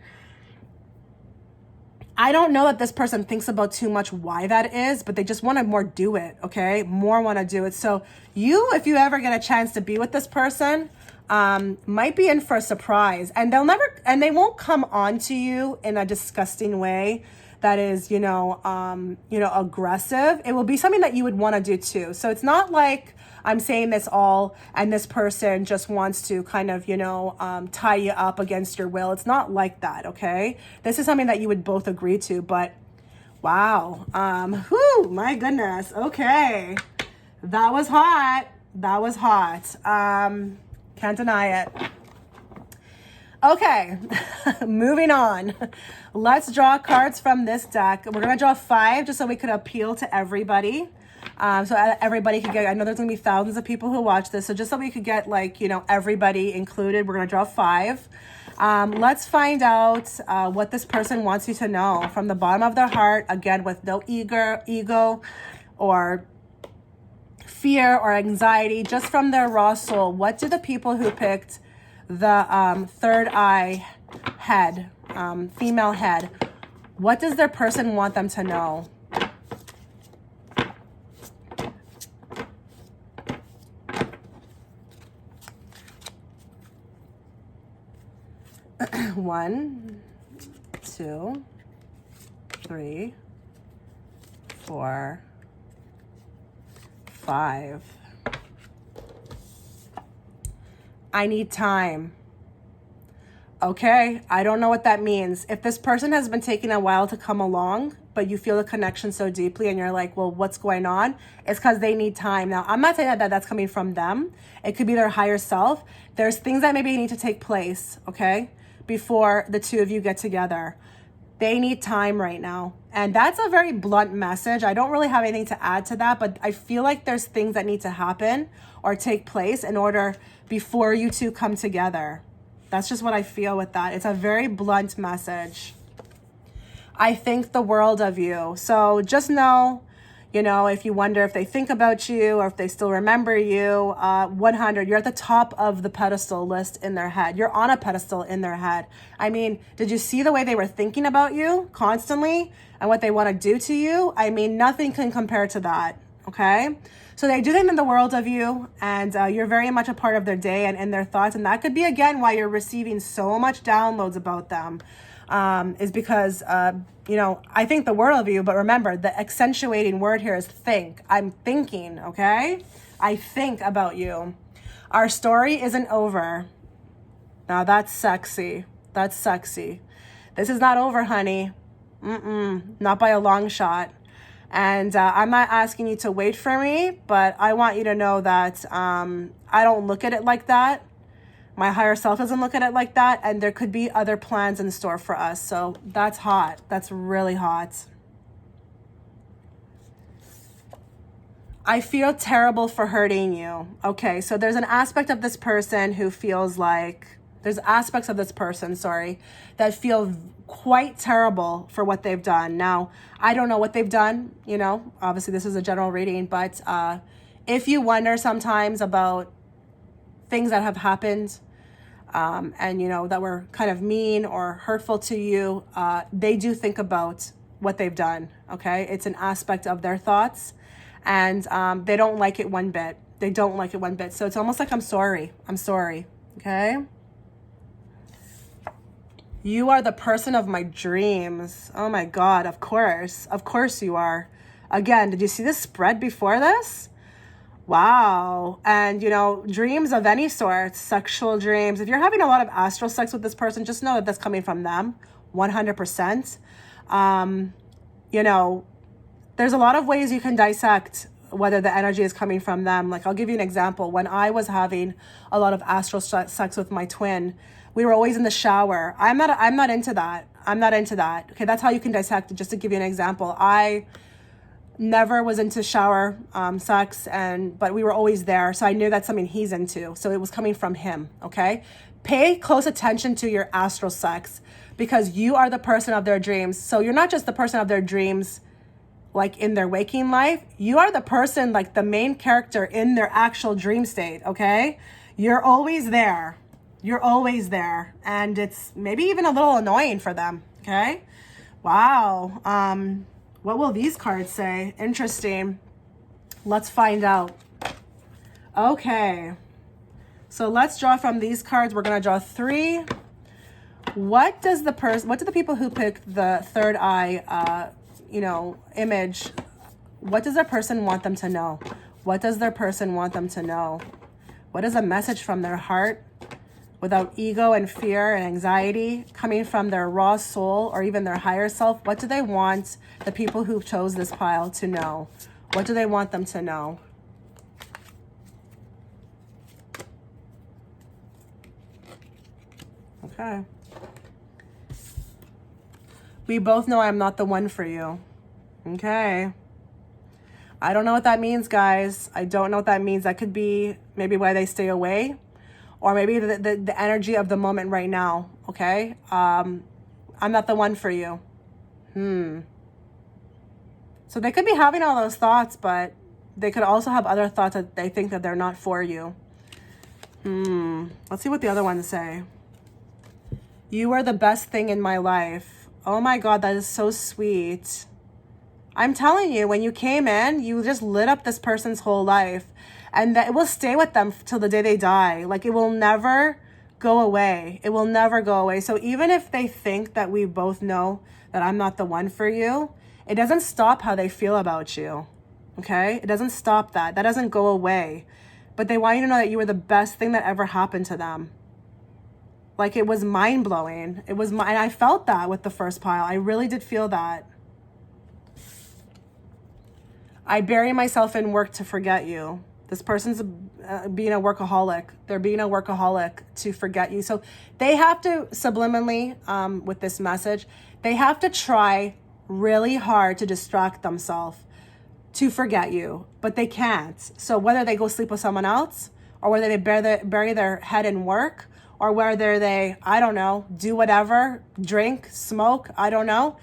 I don't know that this person thinks about too much why that is, but they just want to more do it, okay? More want to do it. So if you ever get a chance to be with this person, might be in for a surprise, and they won't come on to you in a disgusting way that is, aggressive. It will be something that you would want to do too. So it's not like I'm saying this all and this person just wants to kind of, tie you up against your will. It's not like that, okay? This is something that you would both agree to, but wow. My goodness. Okay. That was hot. That was hot. Can't deny it. Okay, moving on. Let's draw cards from this deck. We're going to draw 5 just so we could appeal to everybody. So everybody could get, I know there's going to be thousands of people who watch this. So just so we could get everybody included, we're going to draw 5. Let's find out what this person wants you to know from the bottom of their heart. Again, with no ego or fear or anxiety, just from their raw soul. What do the people who picked the third eye head, female head, what does their person want them to know? One, 2, 3, 4, 5. I need time. Okay, I don't know what that means. If this person has been taking a while to come along, but you feel the connection so deeply and you're like, well, what's going on? It's because they need time. Now, I'm not saying that that's coming from them. It could be their higher self. There's things that maybe need to take place, okay, before the two of you get together. They need time right now. And that's a very blunt message. I don't really have anything to add to that, but I feel like there's things that need to happen or take place in order before you two come together. That's just what I feel with that. It's a very blunt message. I think the world of you. So just know, if you wonder if they think about you or if they still remember you, 100, you're at the top of the pedestal list in their head. You're on a pedestal in their head. I mean, did you see the way they were thinking about you constantly and what they want to do to you? I mean, nothing can compare to that, okay? So they do think in the world of you, and you're very much a part of their day and in their thoughts. And that could be, again, why you're receiving so much downloads about them, is because, I think the world of you. But remember, the accentuating word here is think. I'm thinking, okay? I think about you. Our story isn't over. Now that's sexy. That's sexy. This is not over, honey. Not by a long shot. And I'm not asking you to wait for me, but I want you to know that I don't look at it like that. My higher self doesn't look at it like that. And there could be other plans in store for us. So that's hot. That's really hot. I feel terrible for hurting you. Okay, so there's an aspect of this person who feels like, there's aspects of this person, that feel quite terrible for what they've done. Now, I don't know what they've done, obviously this is a general reading, but if you wonder sometimes about things that have happened and, that were kind of mean or hurtful to you, they do think about what they've done, okay? It's an aspect of their thoughts. And they don't like it one bit. They don't like it one bit. So it's almost like, I'm sorry. I'm sorry. Okay? You are the person of my dreams. Oh my God. Of course. Of course you are. Again, did you see this spread before this? Wow. And, dreams of any sort, sexual dreams. If you're having a lot of astral sex with this person, just know that that's coming from them. 100%. There's a lot of ways you can dissect whether the energy is coming from them. Like, I'll give you an example. When I was having a lot of astral sex with my twin, we were always in the shower. I'm not into that. I'm not into that. Okay, that's how you can dissect it. Just to give you an example, I never was into shower sex, but we were always there. So I knew that's something he's into. So it was coming from him. Okay, pay close attention to your astral sex, because you are the person of their dreams. So you're not just the person of their dreams like in their waking life, you are the person, like the main character in their actual dream state, okay? You're always there. You're always there. And it's maybe even a little annoying for them, okay? Wow. What will these cards say? Interesting. Let's find out. Okay. So let's draw from these cards. We're going to draw 3. What do the people who picked the third eye image, what does their person want them to know? What does their person want them to know? What is a message from their heart without ego and fear and anxiety, coming from their raw soul or even their higher self? What do they want the people who chose this pile to know? What do they want them to know? Okay. We both know I'm not the one for you. Okay. I don't know what that means, guys. I don't know what that means. That could be maybe why they stay away, or maybe the energy of the moment right now. Okay. I'm not the one for you. So they could be having all those thoughts, but they could also have other thoughts that they think that they're not for you. Let's see what the other ones say. You are the best thing in my life. Oh my God, that is so sweet. I'm telling you, when you came in, you just lit up this person's whole life, and that it will stay with them till the day they die. Like, it will never go away. It will never go away. So even if they think that we both know that I'm not the one for you, it doesn't stop how they feel about you. Okay? It doesn't stop that. That doesn't go away. But they want you to know that you were the best thing that ever happened to them. Like, it was mind-blowing. And I felt that with the first pile. I really did feel that. I bury myself in work to forget you. This person's being a workaholic. They're being a workaholic to forget you. So they have to subliminally, with this message, they have to try really hard to distract themselves to forget you, but they can't. So whether they go sleep with someone else, or whether they bury their head in work, or whether they, I don't know, do whatever, drink, smoke, I don't know,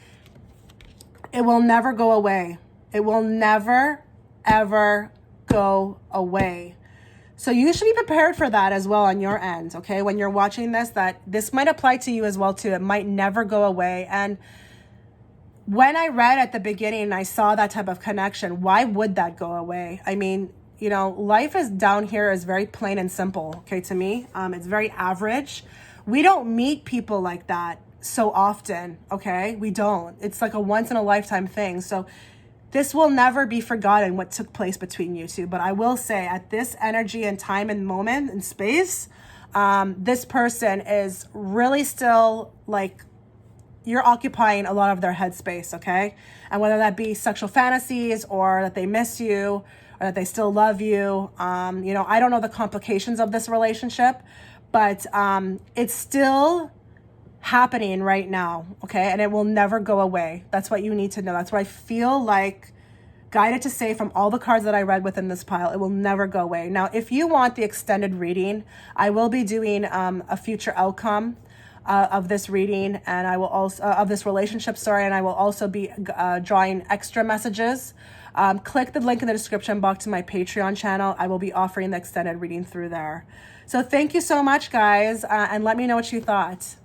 it will never go away. It will never, ever go away. So you should be prepared for that as well on your end, okay? When you're watching this, that this might apply to you as well too. It might never go away. And when I read at the beginning and I saw that type of connection, why would that go away? I mean, life is down here is very plain and simple, okay, to me. It's very average. We don't meet people like that so often, okay? We don't. It's like a once in a lifetime thing. So this will never be forgotten, what took place between you two. But I will say, at this energy and time and moment and space, this person is really still like you're occupying a lot of their headspace, okay? And whether that be sexual fantasies or that they miss you or that they still love you, you know, I don't know the complications of this relationship, but it's still happening right now, okay? And it will never go away. That's what you need to know. That's what I feel like guided to say from all the cards that I read within this pile. It will never go away. Now, if you want the extended reading, I will be doing a future outcome of this reading, and I will also of this relationship story, and I will also be drawing extra messages. Click the link in the description box to my Patreon channel. I will be offering the extended reading through there. So thank you so much, guys, and let me know what you thought.